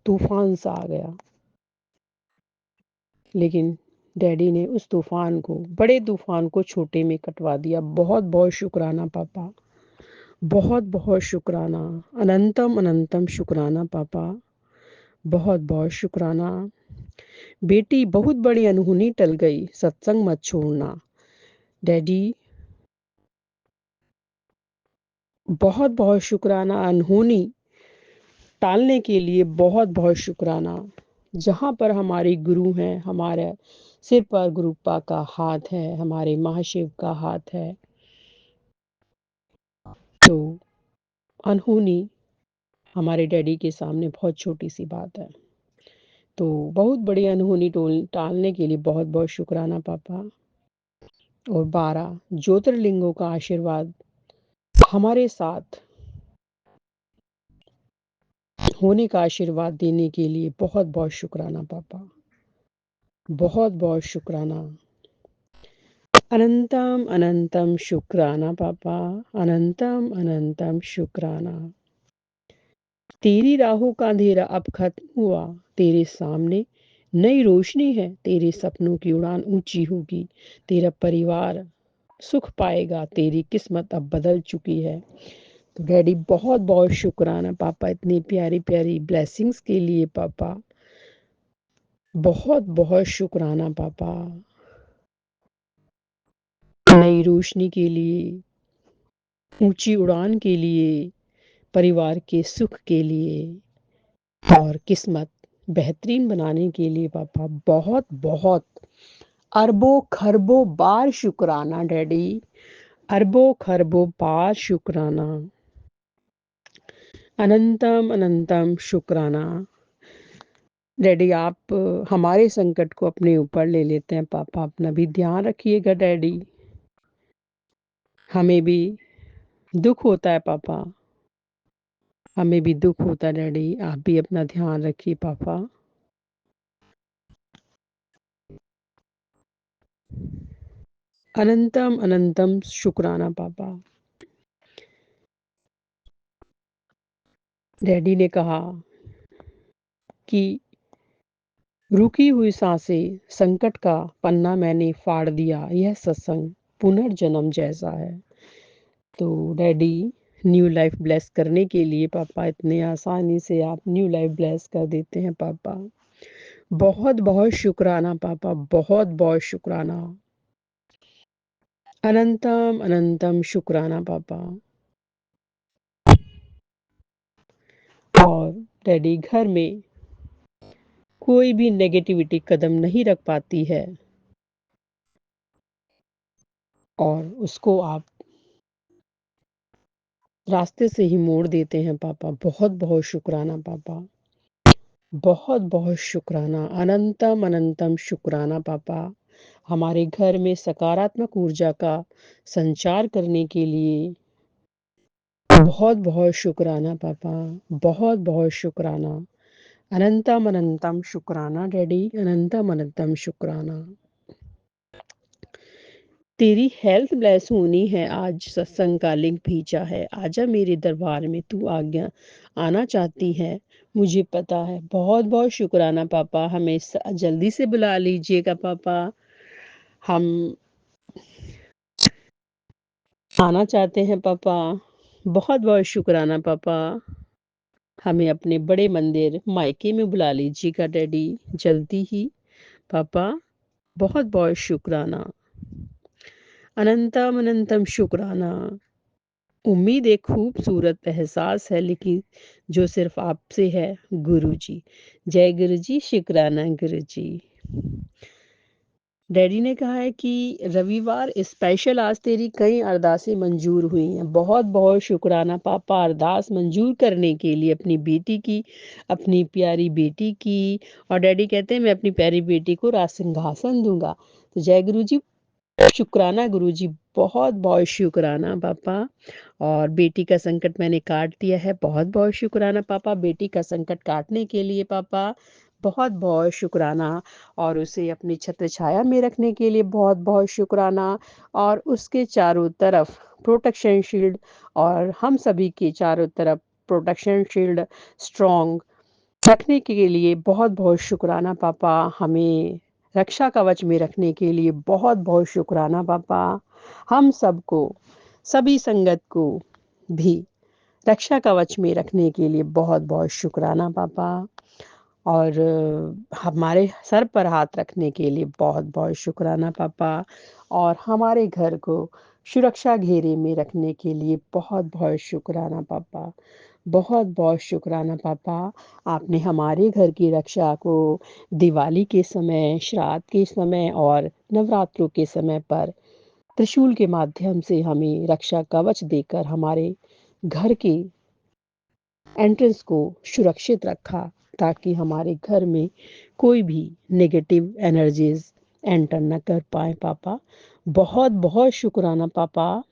तूफान सा आ गया। लेकिन डैडी ने उस तूफान को, बड़े तूफान को छोटे में कटवा दिया। बहुत बहुत शुक्राना पापा, बहुत बहुत शुक्राना। अनंतम अनंतम शुक्राना पापा, बहुत बहुत शुक्राना। बेटी बहुत बड़ी अनहोनी टल गई, सत्संग मत छोड़ना। डैडी बहुत बहुत शुक्राना। अनहोनी टालने के लिए बहुत बहुत शुक्राना। जहाँ पर हमारे गुरु हैं, हमारे सिर पर गुरुपा का हाथ है, हमारे महाशिव का हाथ है, तो अनहोनी हमारे डैडी के सामने बहुत छोटी सी बात है। तो बहुत बड़ी अनहोनी टालने के लिए बहुत बहुत शुक्राना पापा। और 12 ज्योतिर्लिंगों का आशीर्वाद हमारे साथ होने का आशीर्वाद देने के लिए बहुत बहुत शुक्राना पापा, बहुत बहुत शुक्राना। अनंतम अनंतम शुक्राना पापा, अनंतम अनंतम शुक्राना। तेरी राहों का अंधेरा अब खत्म हुआ, तेरे सामने नई रोशनी है। तेरे सपनों की उड़ान ऊंची होगी, तेरा परिवार सुख पाएगा, तेरी किस्मत अब बदल चुकी है। तो डैडी बहुत बहुत शुक्राना पापा, इतनी प्यारी प्यारी ब्लेसिंग्स के लिए पापा, बहुत बहुत शुक्राना पापा। नई रोशनी के लिए, ऊंची उड़ान के लिए, परिवार के सुख के लिए और किस्मत बेहतरीन बनाने के लिए पापा बहुत बहुत अरबों खरबों बार शुक्राना डैडी, अरबों खरबों बार शुक्राना। अनंतम अनंतम शुक्राना। डैडी आप हमारे संकट को अपने ऊपर ले लेते हैं पापा, अपना भी ध्यान रखिएगा डैडी। हमें भी दुख होता है पापा, हमें भी दुख होता है डैडी, आप भी अपना ध्यान रखिए पापा। अनंतम अनंतम शुक्राना पापा। डैडी ने कहा कि रुकी हुई सांसें, संकट का पन्ना मैंने फाड़ दिया, यह सत्संग पुनर्जन्म जैसा है। तो डैडी न्यू लाइफ ब्लेस करने के लिए पापा इतने आसानी से आप न्यू लाइफ ब्लेस कर देते हैं पापा। बहुत बहुत शुक्राना पापा, बहुत बहुत शुक्राना। अनंतम अनंतम शुक्राना पापा। और डैडी घर में कोई भी नेगेटिविटी कदम नहीं रख पाती है और उसको आप रास्ते से ही मोड़ देते हैं पापा। बहुत बहुत शुक्राना पापा, बहुत बहुत शुक्राना। अनंतम अनंतम शुक्राना पापा। हमारे घर में सकारात्मक ऊर्जा का संचार करने के लिए बहुत बहुत शुक्राना पापा, बहुत बहुत शुक्राना। अनंतम अनंतम शुक्राना डैडी, अनंतम अनंतम शुक्राना। तेरी हेल्थ ब्लेस होनी है, आज सत्संग का लिंक भेजा है, आजा मेरे दरबार में, तू आज्ञा आना चाहती है, मुझे पता है। बहुत बहुत शुक्राना पापा, हमें जल्दी से बुला लीजिएगा पापा, हम आना चाहते हैं पापा। बहुत बहुत शुक्राना पापा, हमें अपने बड़े मंदिर मायके में बुला लीजिएगा डैडी जल्दी ही पापा। बहुत बहुत शुक्राना, अनंतम अनंतम शुक्राना। उम्मीद एक खूबसूरत एहसास है, लेकिन जो सिर्फ आपसे है गुरुजी। जय गुरुजी, शुक्राना गुरुजी। डैडी ने कहा है कि रविवार स्पेशल आज तेरी कई अरदासें मंजूर हुई हैं। बहुत बहुत शुक्राना पापा, अरदास मंजूर करने के लिए अपनी बेटी की, अपनी प्यारी बेटी की। और डैडी कहते हैं मैं अपनी प्यारी बेटी को राज सिंहासन दूंगा। तो जय गुरुजी, शुक्राना गुरुजी, बहुत बहुत शुक्राना पापा। और बेटी का संकट मैंने काट दिया है। बहुत बहुत शुक्राना पापा, बेटी का संकट काटने के लिए पापा। बहुत बहुत शुक्राना। और उसे अपनी छत्र छाया में रखने के लिए बहुत बहुत शुक्राना। और उसके चारों तरफ प्रोटेक्शन शील्ड, और हम सभी के चारों तरफ प्रोटेक्शन शील्ड स्ट्रॉन्ग रखने के लिए बहुत बहुत शुक्राना पापा। हमें रक्षा कवच में रखने के लिए बहुत बहुत शुक्राना पापा। हम सबको, सभी संगत को भी रक्षा कवच में रखने के लिए बहुत बहुत शुक्राना पापा। और हमारे सर पर हाथ रखने के लिए बहुत बहुत शुक्राना पापा। और हमारे घर को सुरक्षा घेरे में रखने के लिए बहुत बहुत शुक्राना पापा। बहुत बहुत शुक्राना पापा। आपने हमारे घर की रक्षा को दिवाली के समय, श्राद्ध के समय और नवरात्रों के समय पर त्रिशूल के माध्यम से हमें रक्षा कवच देकर हमारे घर के एंट्रेंस को सुरक्षित रखा, ताकि हमारे घर में कोई भी नेगेटिव एनर्जीज एंटर न कर पाए पापा। बहुत बहुत शुक्राना पापा।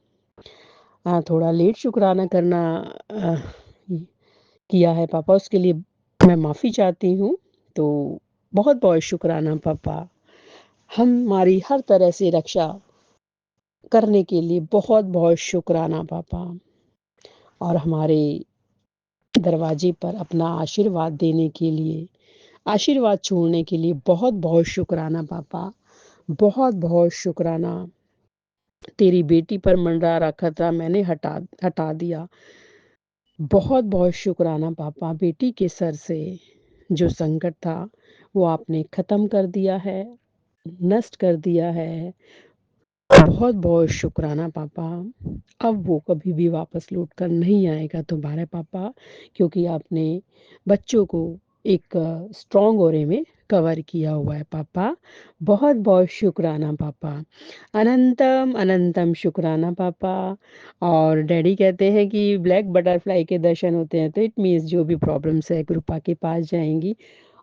थोड़ा लेट शुक्राना करना किया है पापा, उसके लिए मैं माफ़ी चाहती हूँ। तो बहुत बहुत शुक्राना पापा, हमारी हर तरह से रक्षा करने के लिए बहुत बहुत शुक्राना पापा। और हमारे दरवाजे पर अपना आशीर्वाद देने के लिए, आशीर्वाद छोड़ने के लिए बहुत बहुत शुक्राना पापा। बहुत बहुत शुक्राना। तेरी बेटी पर मंडरा रहा खतरा मैंने हटा दिया। बहुत बहुत शुक्राना पापा, बेटी के सर से जो संकट था वो आपने ख़त्म कर दिया है, नष्ट कर दिया है। बहुत बहुत शुक्राना पापा। अब वो कभी भी वापस लौट कर नहीं आएगा तुम्हारे पापा, क्योंकि आपने बच्चों को एक स्ट्रॉन्ग ओरे में कवर किया हुआ है पापा। बहुत बहुत शुक्राना पापा, अनंतम अनंतम शुक्राना पापा। और डैडी कहते हैं कि ब्लैक बटरफ्लाई के दर्शन होते हैं, तो इट मीन्स जो भी प्रॉब्लम्स है कृपा के पास जाएंगी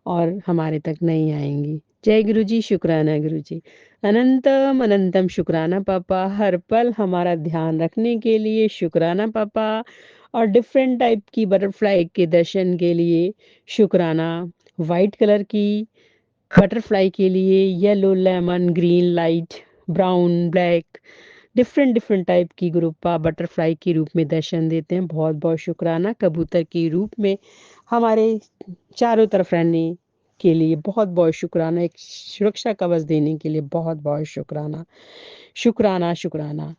और हमारे तक नहीं आएंगी। जय गुरुजी, शुक्राना गुरुजी। अनंतम अनंतम शुक्राना पापा, हर पल हमारा ध्यान रखने के लिए शुक्राना पापा। और डिफरेंट टाइप की बटरफ्लाई के दर्शन के लिए शुक्राना। वाइट कलर की बटरफ्लाई के लिए yellow, lemon, green, light brown, black, different different type की गुरुपा बटरफ्लाई के रूप में दर्शन देते हैं। बहुत बहुत शुक्राना। कबूतर के रूप में हमारे चारों तरफ रहने के लिए बहुत बहुत शुक्राना। एक सुरक्षा कवच देने के लिए बहुत बहुत शुक्राना। शुक्राना शुक्राना।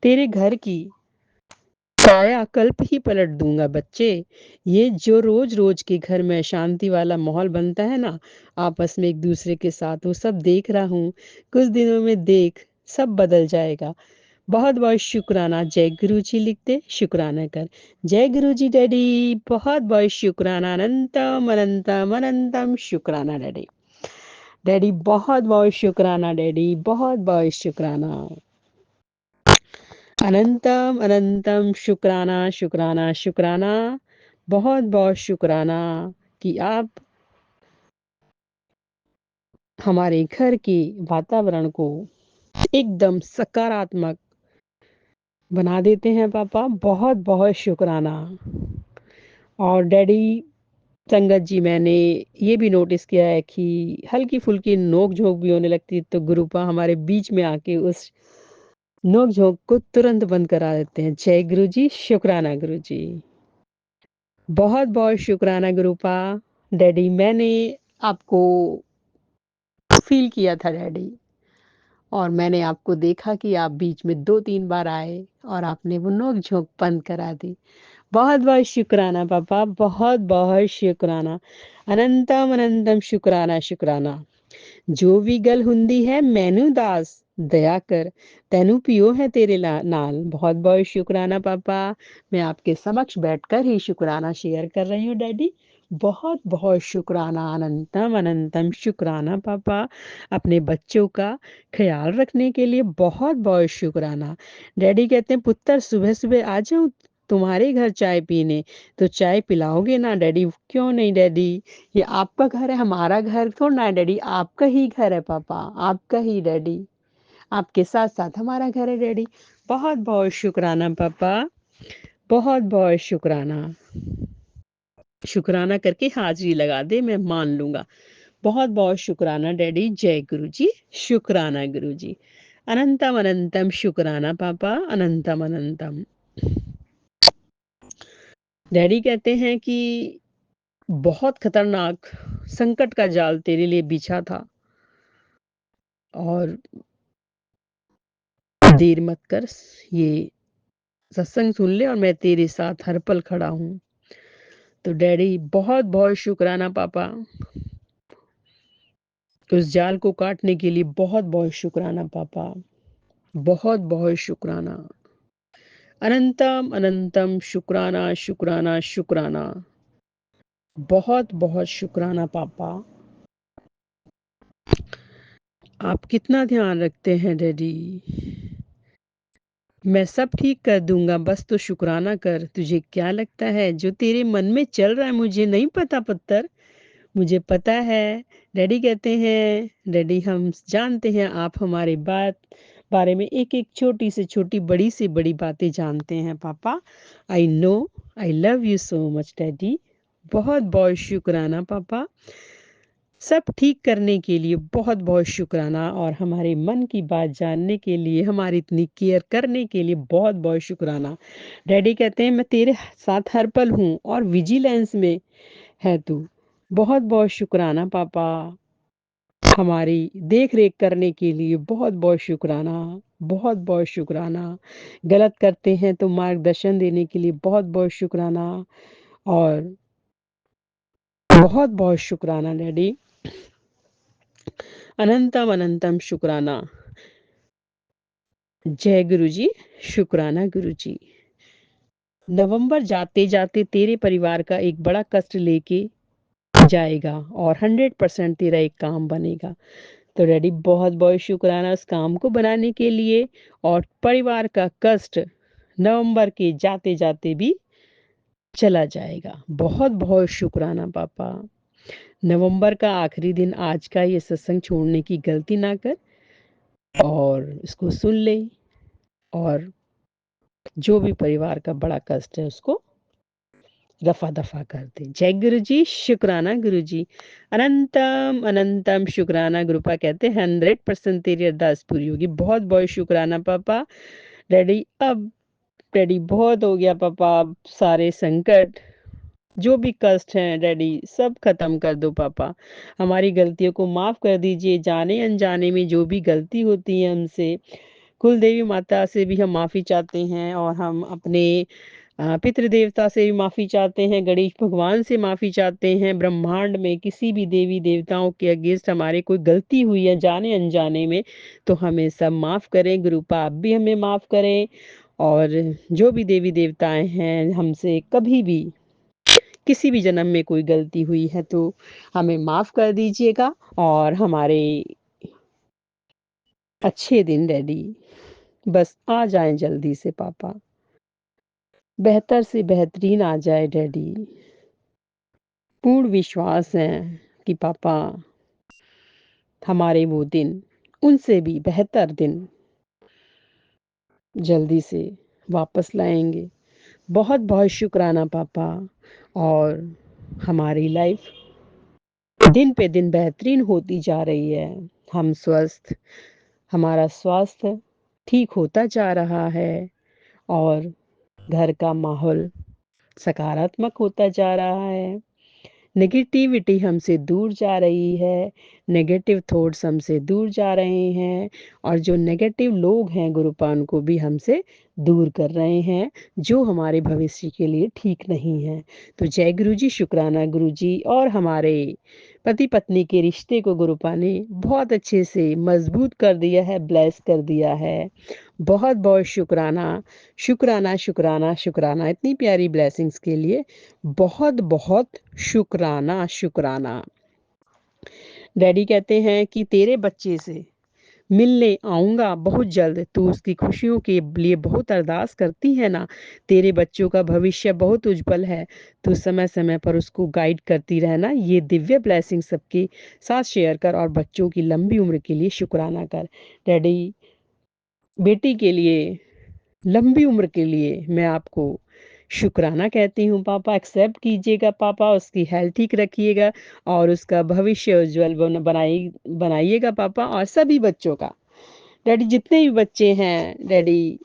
तेरे घर की काया कल्प ही पलट दूंगा बच्चे। ये जो रोज रोज के घर में शांति वाला माहौल बनता है ना, आपस में एक दूसरे के साथ, वो सब देख रहा हूँ। कुछ दिनों में देख सब बदल जाएगा। बहुत बहुत शुक्राना। जय गुरु जी लिखते शुक्राना कर। जय गुरु जी डैडी। बहुत बहुत शुक्राना। अनंतम अनंतम अनंतम शुक्राना डैडी। डैडी बहुत बहुत शुक्राना। डैडी बहुत बहुत शुक्राना। अनंतम अनंतम शुक्राना शुक्राना शुक्राना। बहुत बहुत शुक्राना कि आप हमारे घर के वातावरण को एकदम सकारात्मक बना देते हैं पापा। बहुत बहुत शुक्राना। और डैडी संगत जी, मैंने ये भी नोटिस किया है कि हल्की फुल्की नोक झोंक भी होने लगती है, तो गुरुपा हमारे बीच में आके उस नोक झोंक को तुरंत बंद करा देते हैं। जय गुरु जी। शुक्राना गुरु जी। बहुत बहुत शुक्राना गुरुपा। डैडी मैंने आपको फील किया था डैडी, और मैंने आपको देखा कि आप बीच में 2-3 बार आए और आपने वो नोक झोंक बंद करा दी। बहुत बहुत शुक्राना पापा। बहुत बहुत शुक्राना। अनंतम अनंतम शुक्राना शुक्राना। जो भी गल हुंदी है मैनू दास दया कर, तैनू पियो है तेरे नाल। बहुत बहुत शुक्राना पापा। मैं आपके समक्ष बैठकर ही शुक्राना शेयर कर रही हूँ डैडी। बहुत बहुत शुक्राना। अनंतम अनंतम शुक्राना पापा। अपने बच्चों का ख्याल रखने के लिए बहुत बहुत शुक्राना। डैडी कहते हैं पुत्र सुबह सुबह आ जाऊं तुम्हारे घर चाय पीने, तो चाय पिलाओगे ना डैडी? क्यों नहीं डैडी, ये आपका घर है, हमारा घर थोड़ा ना है डैडी। आपका ही घर है पापा, आपका ही डैडी। आपके साथ साथ हमारा घर है डैडी। बहुत बहुत शुक्राना पापा। बहुत बहुत शुक्राना। शुक्राना करके हाजिरी लगा दे, मैं मान लूंगा। बहुत बहुत शुक्राना डैडी। जय गुरु जी। शुक्राना गुरु जी। अनंतम अनंतम शुक्राना पापा। अनंतम अनंतम। डैडी कहते हैं कि बहुत खतरनाक संकट का जाल तेरे लिए बिछा था, और देर मत कर, ये सत्संग सुन ले और मैं तेरे साथ हर पल खड़ा हूँ। तो डैडी बहुत बहुत शुक्राना पापा। उस जाल को काटने के लिए बहुत बहुत शुक्राना पापा। बहुत बहुत शुक्राना। अनंतम अनंतम शुक्राना शुक्राना शुक्राना। बहुत बहुत शुक्राना पापा। आप कितना ध्यान रखते हैं डैडी। मैं सब ठीक कर दूंगा, बस तो शुक्राना कर। तुझे क्या लगता है जो तेरे मन में चल रहा है मुझे नहीं पता पुत्र, मुझे पता है। डैडी कहते हैं डैडी हम जानते हैं आप हमारे बारे में एक एक छोटी से छोटी बड़ी से बड़ी बातें जानते हैं पापा। I know. I love you so much daddy. बहुत बहुत शुक्राना पापा। सब ठीक करने के लिए बहुत बहुत शुक्राना, और हमारे मन की बात जानने के लिए, हमारी इतनी केयर करने के लिए बहुत बहुत शुक्राना। डैडी कहते हैं मैं तेरे साथ हर पल हूँ और विजिलेंस में है तू। बहुत बहुत शुक्राना पापा। हमारी देख रेख करने के लिए बहुत बहुत शुक्राना। बहुत बहुत शुक्राना। गलत करते हैं तो मार्गदर्शन देने के लिए बहुत बहुत शुक्राना। और बहुत बहुत शुक्राना डैडी। अनंतम अनंतम शुक्राना। जय गुरु जी। शुक्राना गुरु जी। नवंबर जाते जाते तेरे परिवार का एक बड़ा कष्ट लेके जाएगा और 100% तेरा एक काम बनेगा। तो डैडी बहुत बहुत शुक्राना उस काम को बनाने के लिए, और परिवार का कष्ट नवंबर के जाते जाते भी चला जाएगा। बहुत बहुत शुक्राना पापा। नवंबर का आखिरी दिन आज का ये सत्संग छोड़ने की गलती ना कर, और इसको सुन ले, और जो भी परिवार का बड़ा कष्ट है उसको रफा दफा कर दे। जय गुरु जी, शुक्राना गुरु जी, अनंतम अनंतम शुक्राना। गुरुपा कहते हैं 100% तेरी अरदास पूरी होगी। बहुत बहुत शुक्राना पापा। डैडी अब डैडी बहुत हो गया पापा, अब सारे संकट जो भी कष्ट हैं डैडी सब खत्म कर दो पापा। हमारी गलतियों को माफ कर दीजिए, जाने अनजाने में जो भी गलती होती है हमसे। कुल देवी माता से भी हम माफी चाहते हैं और हम अपने पितृ देवता से भी माफी चाहते हैं, गणेश भगवान से माफी चाहते हैं। ब्रह्मांड में किसी भी देवी देवताओं के अगेंस्ट हमारे कोई गलती हुई है जाने अनजाने में, तो हमें सब माफ करें। गुरुपा आप भी हमें माफ करें। और जो भी देवी देवताएं हैं हमसे कभी भी किसी भी जन्म में कोई गलती हुई है तो हमें माफ कर दीजिएगा। और हमारे अच्छे दिन डैडी बस आ जाएं जल्दी से पापा, बेहतर से बेहतरीन आ जाए डैडी। पूर्ण विश्वास है कि पापा हमारे वो दिन उनसे भी बेहतर दिन जल्दी से वापस लाएंगे। बहुत बहुत शुक्राना पापा। और हमारी लाइफ दिन पे दिन बेहतरीन होती जा रही है। हम स्वस्थ, हमारा स्वास्थ्य ठीक होता जा रहा है और घर का माहौल सकारात्मक होता जा रहा है। नेगेटिविटी हमसे दूर जा रही है, नेगेटिव थॉट्स हमसे दूर जा रहे हैं और जो नेगेटिव लोग हैं गुरुपान को भी हमसे दूर कर रहे हैं, जो हमारे भविष्य के लिए ठीक नहीं है। तो जय गुरु जी, शुक्राना गुरु जी। और हमारे पति पत्नी के रिश्ते को गुरुपा ने बहुत अच्छे से मजबूत कर दिया है, ब्लेस कर दिया है। बहुत बहुत शुक्राना शुक्राना शुक्राना शुक्राना, इतनी प्यारी ब्लेसिंग्स के लिए बहुत बहुत शुक्राना शुक्राना। डैडी कहते हैं कि तेरे बच्चे से मिलने आऊंगा बहुत जल्द। तू उसकी खुशियों के लिए बहुत अरदास करती है ना, तेरे बच्चों का भविष्य बहुत उज्जवल है। तू समय समय पर उसको गाइड करती रहना। ये दिव्य ब्लेसिंग सबके साथ शेयर कर और बच्चों की लंबी उम्र के लिए शुक्राना कर। डैडी बेटी के लिए लंबी उम्र के लिए मैं आपको शुक्राना कहती हूँ पापा। एक्सेप्ट कीजिएगा पापा, उसकी हेल्थ ठीक रखिएगा और उसका भविष्य उज्जवल बनाइएगा पापा। और सभी बच्चों का डैडी, जितने भी बच्चे हैं डैडी,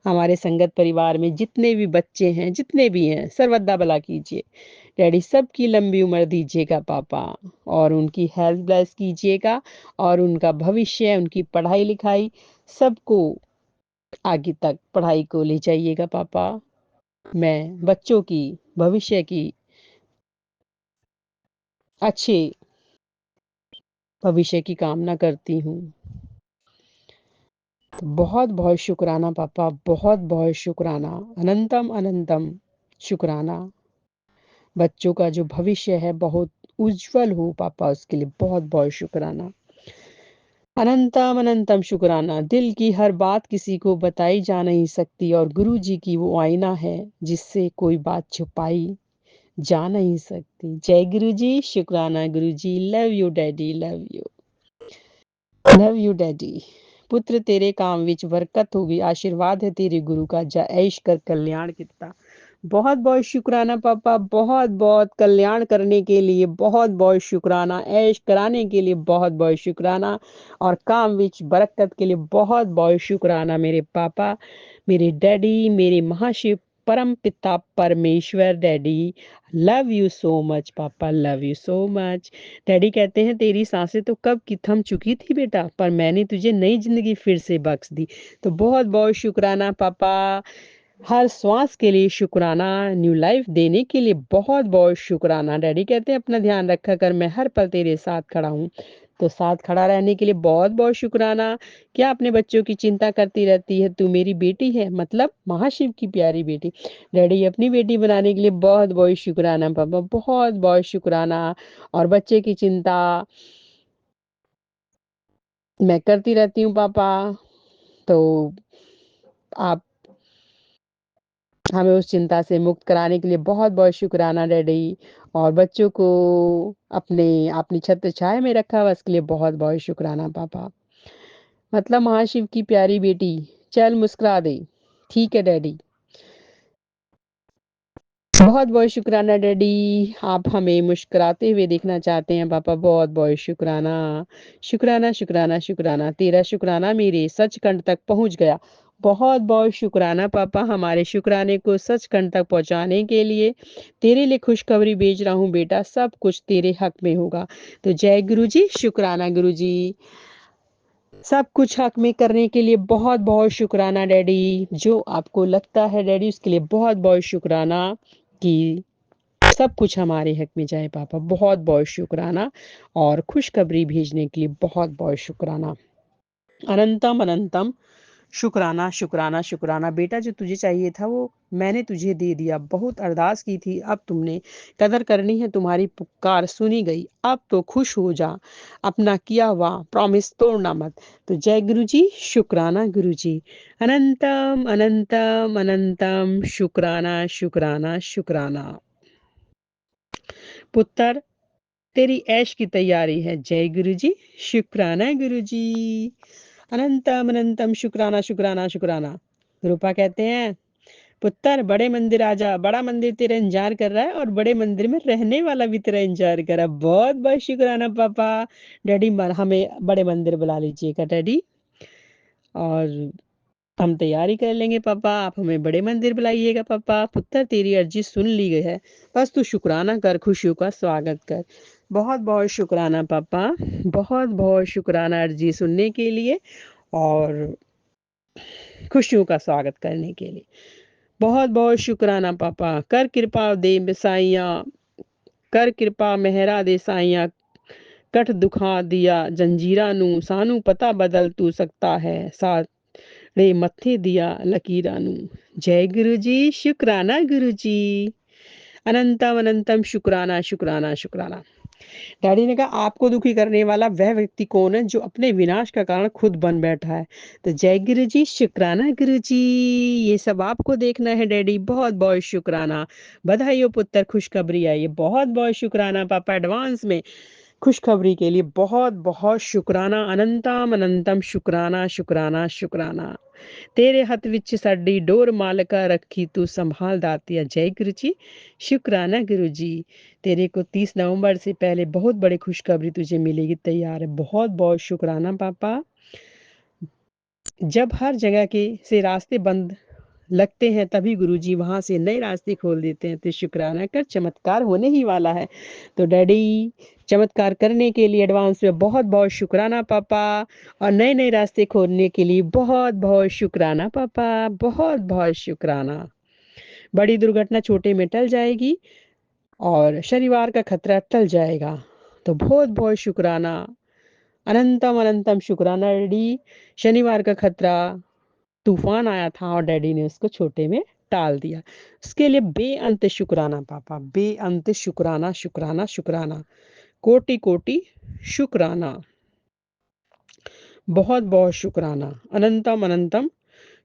हमारे संगत परिवार में जितने भी बच्चे हैं, जितने भी हैं, सर्वदा भला कीजिए डैडी। सबकी लंबी उम्र दीजिएगा पापा और उनकी हेल्थ ब्लेस कीजिएगा और उनका भविष्य, उनकी पढ़ाई लिखाई सबको आगे तक पढ़ाई को ले जाइएगा पापा। मैं बच्चों की भविष्य की अच्छे भविष्य की कामना करती हूँ। तो बहुत बहुत शुक्राना पापा, बहुत बहुत शुक्राना, अनंतम अनंतम शुक्राना। बच्चों का जो भविष्य है बहुत उज्जवल हो पापा, उसके लिए बहुत बहुत शुक्राना, अनंतम अनंतम शुक्राना। दिल की हर बात किसी को बताई जा नहीं सकती और गुरु जी की वो आईना है जिससे कोई बात छुपाई जा नहीं सकती। जय गुरु जी, शुक्राना Guru ji. Love you daddy, love you, love you daddy. पुत्र तेरे काम विच बरकत होगी, आशीर्वाद है तेरे गुरु का, जा ऐश कर कल्याण किता। बहुत बहुत शुक्राना पापा, बहुत बहुत कल्याण करने के लिए बहुत बहुत शुक्राना, ऐश कराने के लिए बहुत बहुत शुक्राना और काम विच बरकत के लिए बहुत बहुत शुक्राना मेरे पापा, मेरे डैडी, मेरे महाशिव परम पिता परमेश्वर। Daddy love you so much पापा, love you so much. Daddy कहते हैं तेरी सांसें तो कब की थम चुकी थी बेटा, पर मैंने तुझे नई जिंदगी फिर से बख्श दी। तो बहुत बहुत शुक्राना पापा, हर श्वास के लिए शुक्राना, न्यू लाइफ देने के लिए बहुत बहुत शुक्राना। डैडी कहते हैं अपना ध्यान रखा कर, मैं हर पल तेरे साथ खड़ा हूँ। तो साथ खड़ा रहने के लिए बहुत बहुत शुक्राना। क्या अपने बच्चों की चिंता करती रहती है, तू मेरी बेटी है, मतलब महाशिव की प्यारी बेटी। डैडी अपनी बेटी बनाने के लिए बहुत बहुत शुक्राना पापा, बहुत बहुत शुक्राना। और बच्चे की चिंता मैं करती रहती हूँ पापा, तो आप हमें उस चिंता से मुक्त कराने के लिए बहुत बहुत शुक्राना डैडी। और बच्चों को अपने अपनी छत्र छाया में रखा हुआ, इसके लिए बहुत बहुत शुक्राना पापा। मतलब महाशिव की प्यारी बेटी, चल मुस्कुरा दे। ठीक है डैडी। बहुत बहुत शुक्राना डैडी, आप हमें मुस्कुराते हुए देखना चाहते हैं पापा, बहुत बहुत शुक्राना। शुक्राना शुक्राना शुक्राना, तेरा शुक्राना मेरे सचखंड तक पहुंच गया। बहुत बहुत शुक्राना पापा, हमारे शुक्राने को सचखंड तक पहुंचाने के लिए। तेरे लिए खुशखबरी भेज रहा हूँ बेटा, सब कुछ तेरे हक में होगा। तो जय गुरु जी, शुक्राना गुरु जी। सब कुछ हक में करने के लिए बहुत बहुत शुक्राना डैडी। जो आपको लगता है डैडी, उसके लिए बहुत बहुत शुक्राना कि सब कुछ हमारे हक में जाए पापा, बहुत बहुत शुक्राना। और खुशखबरी भेजने के लिए बहुत बहुत शुक्राना। अनंतम अनंतम शुक्राना शुक्राना शुक्राना। बेटा, जो तुझे चाहिए था वो मैंने तुझे दे दिया। बहुत अरदास की थी, अब तुमने कदर करनी है, तुम्हारी पुकार सुनी गई। अब तो खुश हो जा, अपना किया हुआ प्रॉमिस तोड़ना मत। तो जय गुरु जी, शुक्राना गुरु जी। अनंतम अनंतम अनंतम शुक्राना शुक्राना शुक्राना। पुत्र, तेरी ऐश की तैयारी है। जय गुरु जी, शुक्राना गुरु जी। अनंतम अनंतम शुक्राना शुक्राना शुक्राना। रूपा कहते हैं, पुत्र बड़े मंदिर आ जा, बड़ा मंदिर तेरा इंतजार कर रहा है और बड़े मंदिर में रहने वाला भी तेरा इंतजार कर रहा है। बहुत बहुत शुक्राना पापा। डैडी, हमें बड़े मंदिर बुला लीजिएगा डैडी, और हम तैयारी कर लेंगे पापा। आप हमें बड़े मंदिर बुलाइएगा पापा। पुत्र, तेरी अर्जी सुन ली गई है, बस तू शुक्राना कर, खुशियों का स्वागत कर। बहुत बहुत शुक्राना पापा, बहुत बहुत शुक्राना अर्जी सुनने के लिए और खुशियों का स्वागत करने के लिए। बहुत बहुत शुक्राना पापा। कर कृपा दे साइया, कर कृपा मेहरा दे साइया। कठ दुखा दिया जंजीरा नू, सानू पता बदल तू सकता है, सारे मत्थे दिया लकीरा नू। जय गुरु जी, शुक्राना गुरु जी। अनंतम अनंतम शुक्राना शुक्राना शुक्राना। डैडी ने कहा, आपको दुखी करने वाला वह व्यक्ति कौन है जो अपने विनाश का कारण खुद बन बैठा है। तो जय गुरु जी, शुक्राना गुरु जी। ये सब आपको देखना है डैडी, बहुत बहुत शुक्राना। बधाई हो पुत्र, खुशखबरी आई है। बहुत बहुत शुक्राना पापा, एडवांस में खुशखबरी के लिए बहुत बहुत शुक्राना। अनंतम अनंतम शुक्राना शुक्राना शुक्राना। तेरे हथ विच साडी डोर मालका, रखी तू संभाल दातिया। जय गुरु जी, शुक्राना गुरु जी। तेरे को 30 नवंबर से पहले बहुत बड़ी खुशखबरी तुझे मिलेगी, तैयार है। बहुत बहुत शुक्राना पापा। जब हर जगह के से रास्ते बंद लगते हैं, तभी गुरुजी वहां से नए रास्ते खोल देते हैं। तो शुक्राना कर, चमत्कार होने ही वाला है। तो डैडी, चमत्कार करने के लिए एडवांस में बहुत बहुत शुक्राना पापा, और नए नए रास्ते खोलने के लिए बहुत बहुत शुक्राना पापा, बहुत बहुत शुक्राना। बड़ी दुर्घटना छोटे में टल जाएगी और शनिवार का खतरा टल जाएगा। तो बहुत बहुत शुक्राना। अनंतम अनंतम शुक्राना डैडी। शनिवार का खतरा तूफान आया था और डैडी ने उसको छोटे में टाल दिया। उसके लिए बेअंत शुक्राना पापा, बेअंत शुक्राना शुक्राना शुक्राना, कोटि कोटि शुक्राना। बहुत बहुत शुक्राना, अनंतम अनंतम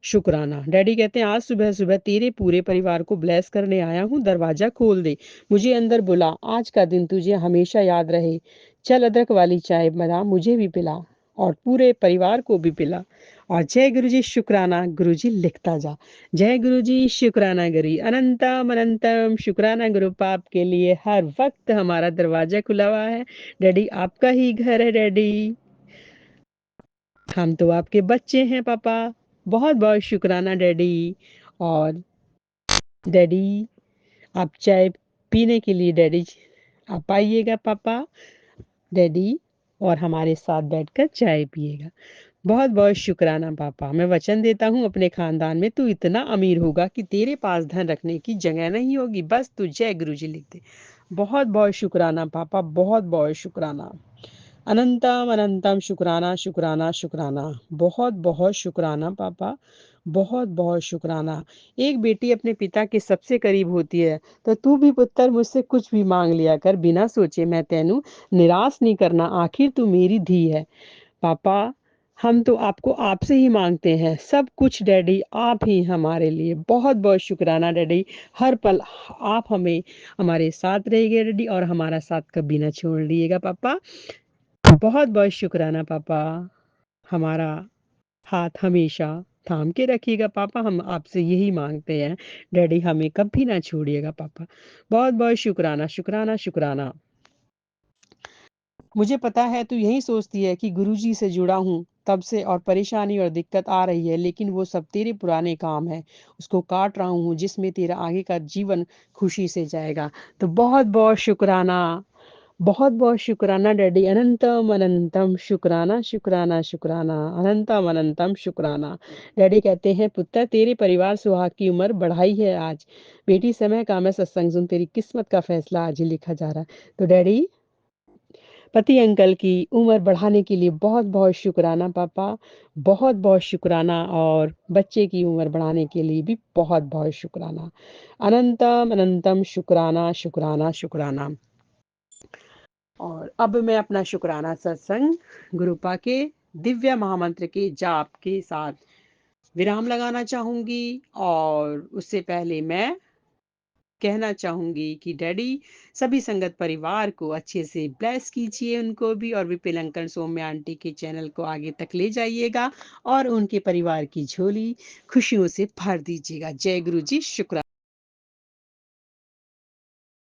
शुक्राना। डैडी कहते हैं, आज सुबह सुबह तेरे पूरे परिवार को ब्लेस करने आया हूँ, दरवाजा खोल दे, मुझे अंदर बुला, आज का दिन तुझे हमेशा याद रहे। चल अदरक वाली चाय बना, मुझे भी पिला और पूरे परिवार को भी पिला। और जय गुरु जी, शुक्राना गुरु जी, लिखता जा। जय गुरु जी, शुक्राना गुरु, अनंतम अनंतम शुक्राना गुरु। पाप के लिए हर वक्त हमारा दरवाजा खुला हुआ है डैडी, आपका ही घर है डैडी, हम तो आपके बच्चे हैं पापा। बहुत बहुत शुक्राना डैडी। और डैडी, आप चाय पीने के लिए डैडी आप आइएगा पापा डैडी, और हमारे साथ बैठकर चाय पिएगा। बहुत बहुत शुक्राना पापा। मैं वचन देता हूँ, अपने खानदान में तू इतना अमीर होगा कि तेरे पास धन रखने की जगह नहीं होगी, बस तू जय गुरु जी लिख दे। बहुत बहुत शुक्राना पापा, बहुत बहुत शुक्राना। अनंतम अनंतम शुक्राना शुक्राना शुक्राना। बहुत बहुत शुक्राना पापा, बहुत बहुत शुक्राना। एक बेटी अपने पिता के सबसे करीब होती है, तो तू भी पुत्र मुझसे कुछ भी मांग लिया कर, बिना सोचे। मैं तेनू निराश नहीं करना, आखिर तू मेरी धी है। पापा, हम तो आपको आपसे ही मांगते हैं सब कुछ डैडी, आप ही हमारे लिए। बहुत बहुत शुक्राना डैडी, हर पल आप हमें हमारे साथ रहिएगा डैडी, और हमारा साथ कभी ना छोड़ दिएगा पापा। बहुत बहुत शुक्राना पापा, हमारा हाथ हमेशा थाम के रखिएगा पापा, हम आपसे यही मांगते हैं। डैडी हमें कभी ना छोड़िएगा पापा। बहुत बहुत शुक्राना शुक्राना शुक्राना। मुझे पता है तू यही सोचती है कि गुरुजी से जुड़ा हूँ तब से और परेशानी और दिक्कत आ रही है, लेकिन वो सब तेरे पुराने काम है, उसको काट रहा हूँ जिसमें तेरा आगे का जीवन खुशी से जाएगा। तो बहुत बहुत शुक्राना, बहुत बहुत शुक्राना डैडी, अनंतम अनंतम शुक्राना शुक्राना शुक्राना, अनंतम अनंतम शुक्राना। डैडी कहते हैं पुत्र तेरे परिवार सुहाग की उम्र बढ़ाई है आज। बेटी समय का मैं सत्संग सुन, तेरी किस्मत का फैसला आज ही लिखा जा रहा है। तो डैडी पति अंकल की उम्र बढ़ाने के लिए बहुत बहुत शुक्राना पापा, बहुत बहुत शुक्राना, और बच्चे की उम्र बढ़ाने के लिए भी बहुत बहुत शुक्राना। अनंतम अनंतम शुक्राना शुक्राना शुक्राना। और अब मैं अपना शुक्राना सत्संग गुरुपा के दिव्य महामंत्र के जाप के साथ विराम लगाना चाहूंगी। और उससे पहले मैं कहना चाहूंगी कि डैडी सभी संगत परिवार को अच्छे से ब्लेस कीजिए, उनको भी, और विपिन अंकल सौम्य आंटी के चैनल को आगे तक ले जाइएगा और उनके परिवार की झोली खुशियों से भर दीजिएगा। जय गुरु जी, शुक्राना।